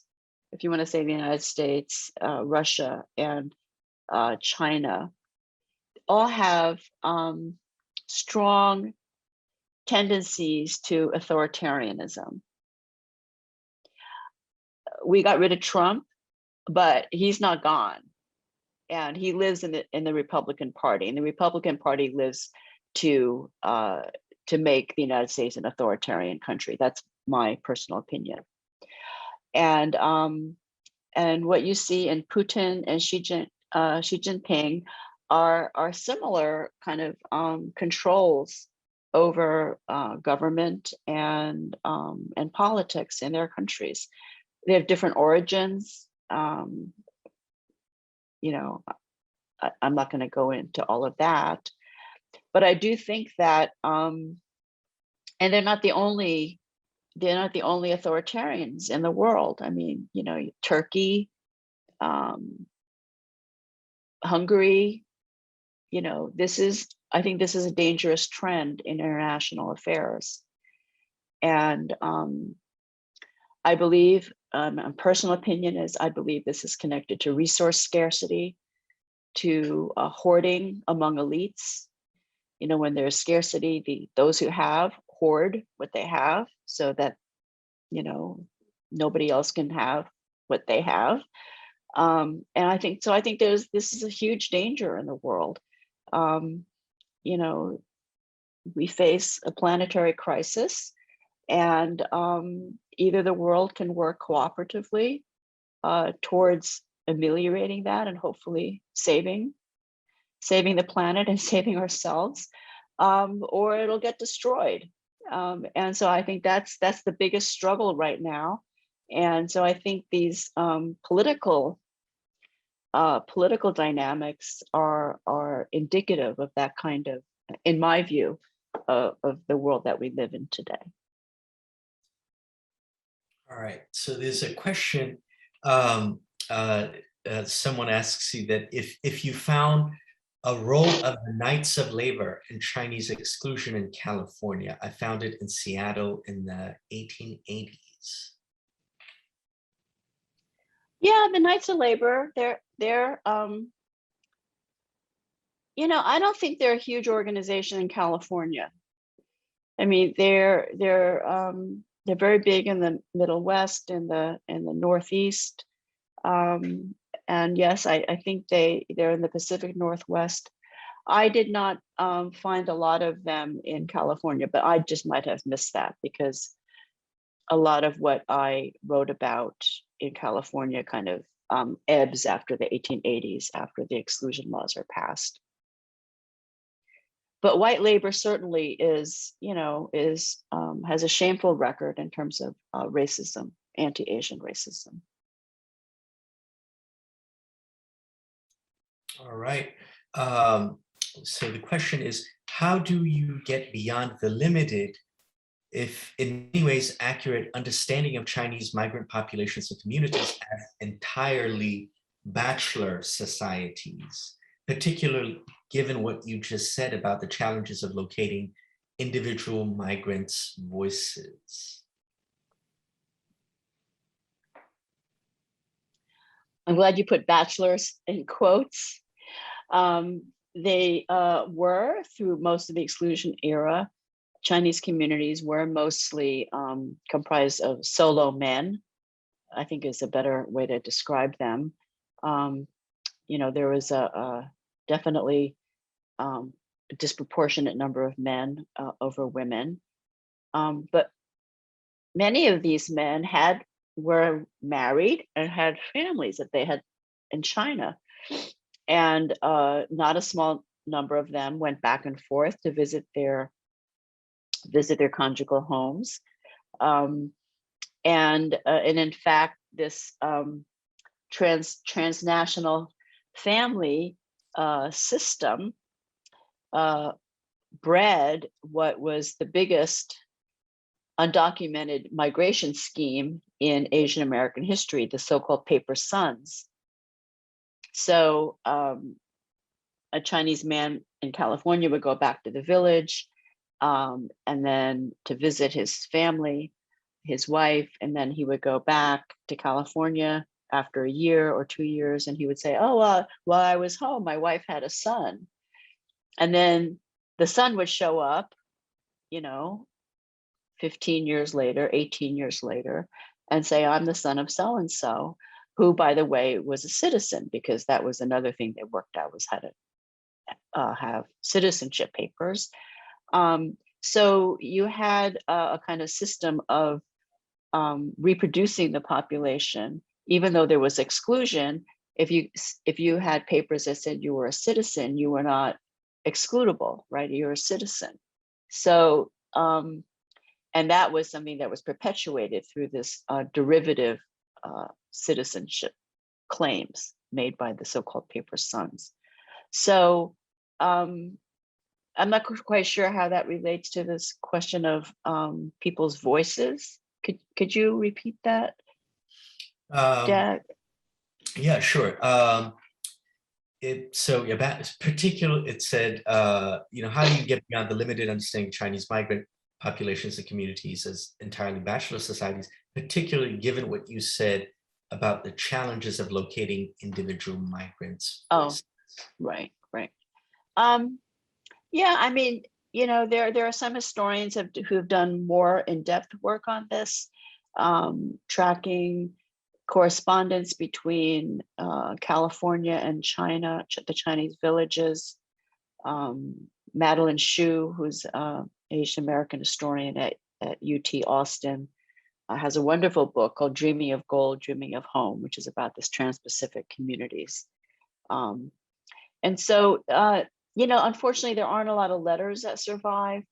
if you want to say the United States, Russia, and China, all have strong tendencies to authoritarianism. We got rid of Trump, but he's not gone. And he lives in the Republican Party, and the Republican Party lives to make the United States an authoritarian country. That's my personal opinion. And what you see in Putin and Xi Jinping are similar kind of controls over government and politics in their countries. They have different origins. You know, I'm not going to go into all of that, but I do think that, and they're not the only authoritarians in the world. I mean, you know, Turkey, Hungary, you know, I think this is a dangerous trend in international affairs. And I believe, my personal opinion is, I believe this is connected to resource scarcity, to hoarding among elites. You know, when there's scarcity, those who have hoard what they have so that, you know, nobody else can have what they have. And I think this is a huge danger in the world. You know, we face a planetary crisis, and either the world can work cooperatively towards ameliorating that and hopefully saving the planet and saving ourselves, or it'll get destroyed. And so I think that's the biggest struggle right now. And so I think these political dynamics are indicative of that kind of, in my view, of the world that we live in today. All right, so there's a question. Someone asks you that if you found a role of the Knights of Labor in Chinese exclusion in California. I found it in Seattle in the 1880s. Yeah, the Knights of Labor, they're you know, I don't think they're a huge organization in California. I mean, they're very big in the Middle West, in the Northeast, and yes, I think they're in the Pacific Northwest. I did not find a lot of them in California, but I just might have missed that because a lot of what I wrote about in California kind of ebbs after the 1880s, after the exclusion laws are passed. But white labor certainly is, you know, has a shameful record in terms of racism, anti-Asian racism. All right. So the question is, how do you get beyond the limited, if in many ways accurate, understanding of Chinese migrant populations and communities as entirely bachelor societies, particularly given what you just said about the challenges of locating individual migrants' voices? I'm glad you put bachelors in quotes. They were, through most of the exclusion era, Chinese communities were mostly comprised of solo men, I think is a better way to describe them. You know, there was a definitely a disproportionate number of men over women. But many of these men were married and had families that they had in China. And not a small number of them went back and forth to visit their conjugal homes. And in fact, this transnational family system bred what was the biggest undocumented migration scheme in Asian American history, the so-called paper sons. So a Chinese man in California would go back to the village and then to visit his family, his wife, and then he would go back to California after a year or 2 years, and he would say, oh, while I was home, my wife had a son. And then the son would show up, you know, 15 years later, 18 years later, and say, I'm the son of so-and-so, who, by the way, was a citizen, because that was another thing they worked out, was how to have citizenship papers. So you had a kind of system of reproducing the population, even though there was exclusion. If you had papers that said you were a citizen, you were not excludable, right? You're a citizen. So, and that was something that was perpetuated through this derivative citizenship claims made by the so-called paper sons. So I'm not quite sure how that relates to this question of people's voices. Could you repeat that, Jack? Yeah, sure. It said, you know, how do you get beyond the limited understanding of Chinese migrant populations and communities as entirely bachelor societies, particularly given what you said about the challenges of locating individual migrants' voices? Oh, right. Yeah, I mean, you know, there are some historians who have done more in-depth work on this, tracking correspondence between California and China, the Chinese villages. Madeline Xu, who's an Asian American historian at at UT Austin, has a wonderful book called Dreaming of Gold, Dreaming of Home, which is about this trans-Pacific communities. And so, unfortunately, there aren't a lot of letters that survive.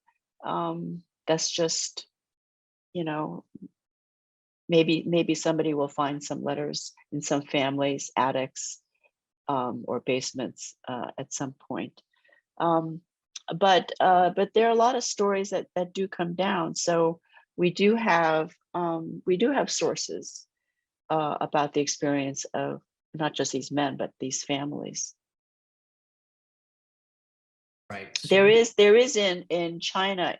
That's just, maybe somebody will find some letters in some families, attics, or basements at some point. But there are a lot of stories that do come down. So we do have sources about the experience of not just these men, but these families. Right. So There is in China,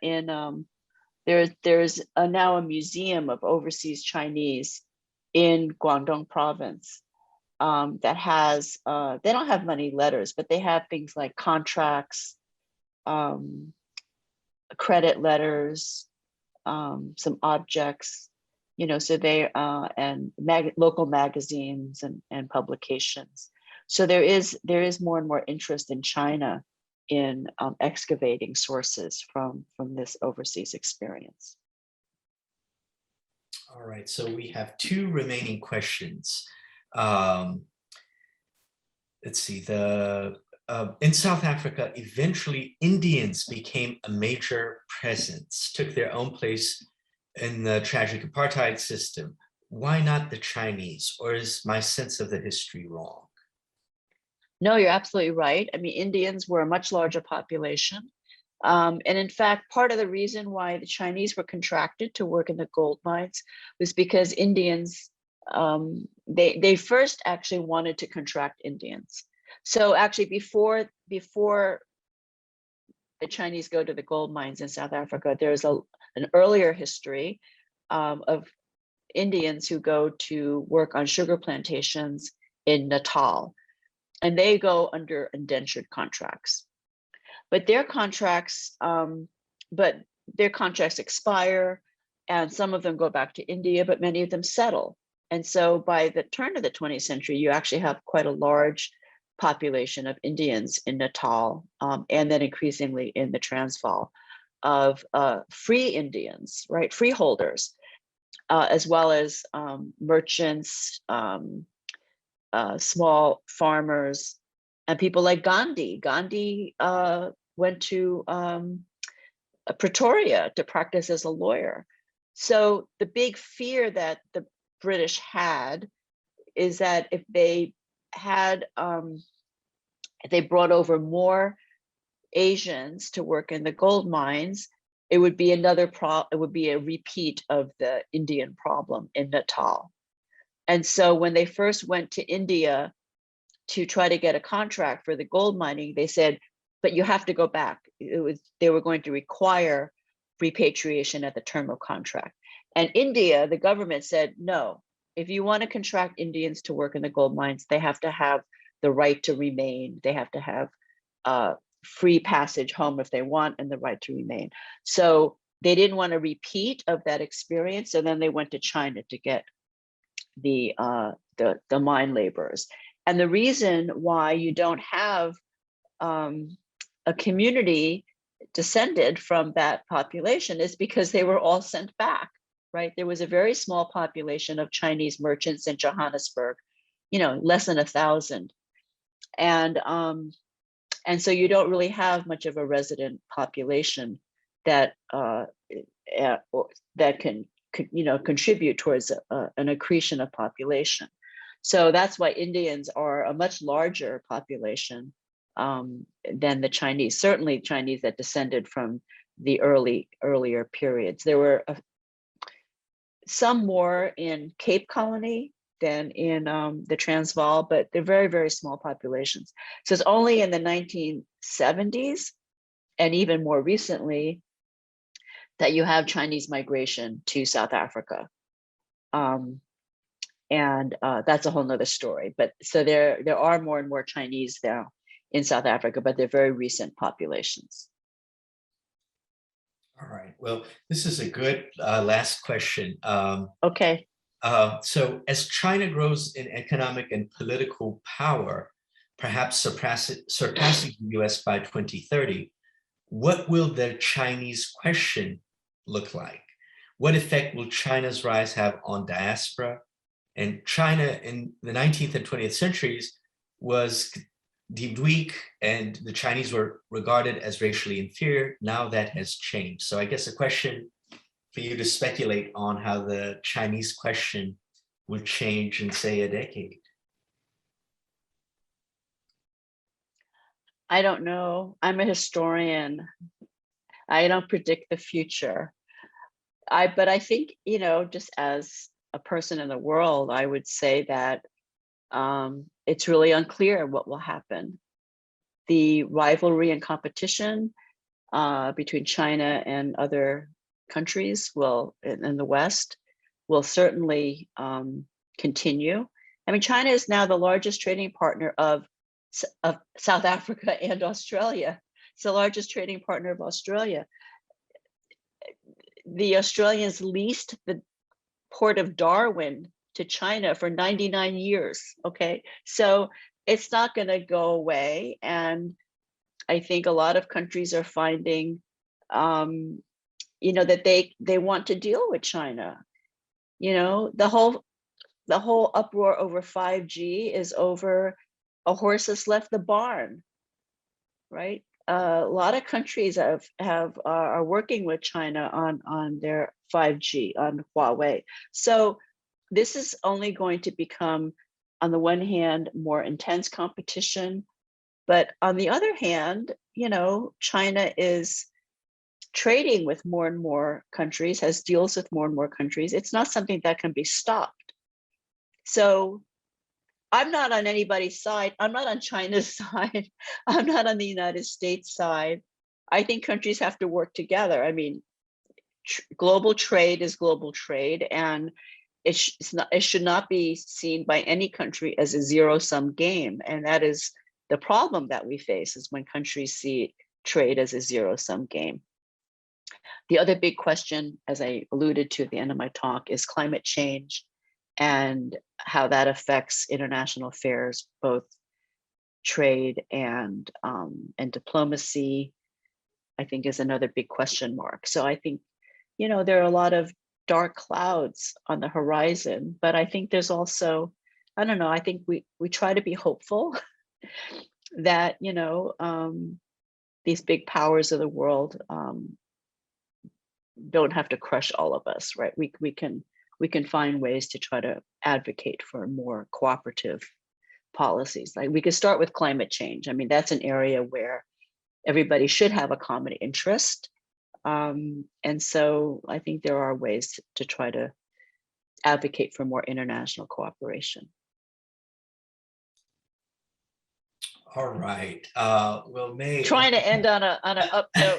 there's now a museum of overseas Chinese in Guangdong province that has they don't have many letters, but they have things like contracts, credit letters, some objects, so they and local magazines and publications. So there is more and more interest in China in excavating sources from this overseas experience. all right, so we have two remaining questions. Let's see, in South Africa, eventually Indians became a major presence, took their own place in the tragic apartheid system. Why not the Chinese, or is my sense of the history wrong? No, you're absolutely right. I mean, Indians were a much larger population. And in fact, part of the reason why the Chinese were contracted to work in the gold mines was because Indians, they first actually wanted to contract Indians. So actually before the Chinese go to the gold mines in South Africa, there's an earlier history of Indians who go to work on sugar plantations in Natal, and they go under indentured contracts. But their contracts expire, and some of them go back to India, but many of them settle. And so by the turn of the 20th century, you actually have quite a large population of Indians in Natal, and then increasingly in the Transvaal, of free Indians, right, freeholders, as well as merchants, small farmers, and people like Gandhi. Gandhi went to Pretoria to practice as a lawyer. So the big fear that the British had is that if they had, if they brought over more Asians to work in the gold mines, it would be it would be a repeat of the Indian problem in Natal. And so when they first went to India to try to get a contract for the gold mining, they said, but you have to go back. They were going to require repatriation at the term of contract. And India, the government said, no, if you want to contract Indians to work in the gold mines, they have to have the right to remain. They have to have free passage home if they want, and the right to remain. So they didn't want a repeat of that experience. So then they went to China to get the mine laborers. And the reason why you don't have a community descended from that population is because they were all sent back, right? There was a very small population of Chinese merchants in Johannesburg, less than 1,000. And so you don't really have much of a resident population that can contribute towards an accretion of population. So that's why Indians are a much larger population than the Chinese, certainly Chinese that descended from the earlier periods. There were some more in Cape Colony than in the Transvaal, but they're very, very small populations. So it's only in the 1970s and even more recently that you have Chinese migration to South Africa. And that's a whole nother story. But so there are more and more Chinese now in South Africa, but they're very recent populations. All right, well, this is a good last question. Okay. So as China grows in economic and political power, perhaps surpassing the US by 2030, what will the Chinese question look like? What effect will China's rise have on diaspora? And China in the 19th and 20th centuries was deemed weak, and the Chinese were regarded as racially inferior. Now that has changed. So I guess a question for you to speculate on how the Chinese question will change in, say, a decade. I don't know. I'm a historian. I don't predict the future. But I think, just as a person in the world, I would say that it's really unclear what will happen. The rivalry and competition between China and other countries in the West will certainly continue. I mean, China is now the largest trading partner of South Africa and Australia. It's the largest trading partner of Australia. The Australians leased the port of Darwin to China for 99 years. Okay, so it's not going to go away. And I think a lot of countries are finding, that they want to deal with China. The whole uproar over 5G is over a horse has left the barn, right? A lot of countries are working with China on their 5G on Huawei. So this is only going to become, on the one hand, more intense competition, but on the other hand, China is trading with more and more countries, has deals with more and more countries. It's not something that can be stopped. So I'm not on anybody's side. I'm not on China's side. I'm not on the United States side. I think countries have to work together. I mean, global trade is global trade, and it should not be seen by any country as a zero-sum game. And that is the problem that we face, is when countries see trade as a zero-sum game. The other big question, as I alluded to at the end of my talk, is climate change and how that affects international affairs, both trade and diplomacy, I think is another big question mark. So I think, there are a lot of dark clouds on the horizon, but I think there's also, I don't know, I think we try to be hopeful that, these big powers of the world don't have to crush all of us, right? We can find ways to try to advocate for more cooperative policies. Like we could start with climate change. I mean, that's an area where everybody should have a common interest. And so I think there are ways to try to advocate for more international cooperation. All right. Well, Mae, Trying to end on an up note.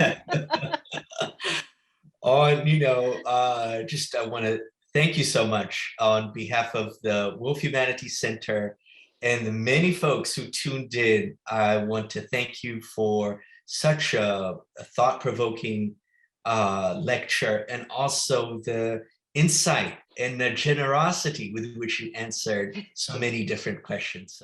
just I want to thank you so much on behalf of the Wolf Humanities Center and the many folks who tuned in. I want to thank you for such a thought-provoking lecture, and also the insight and the generosity with which you answered so many different questions.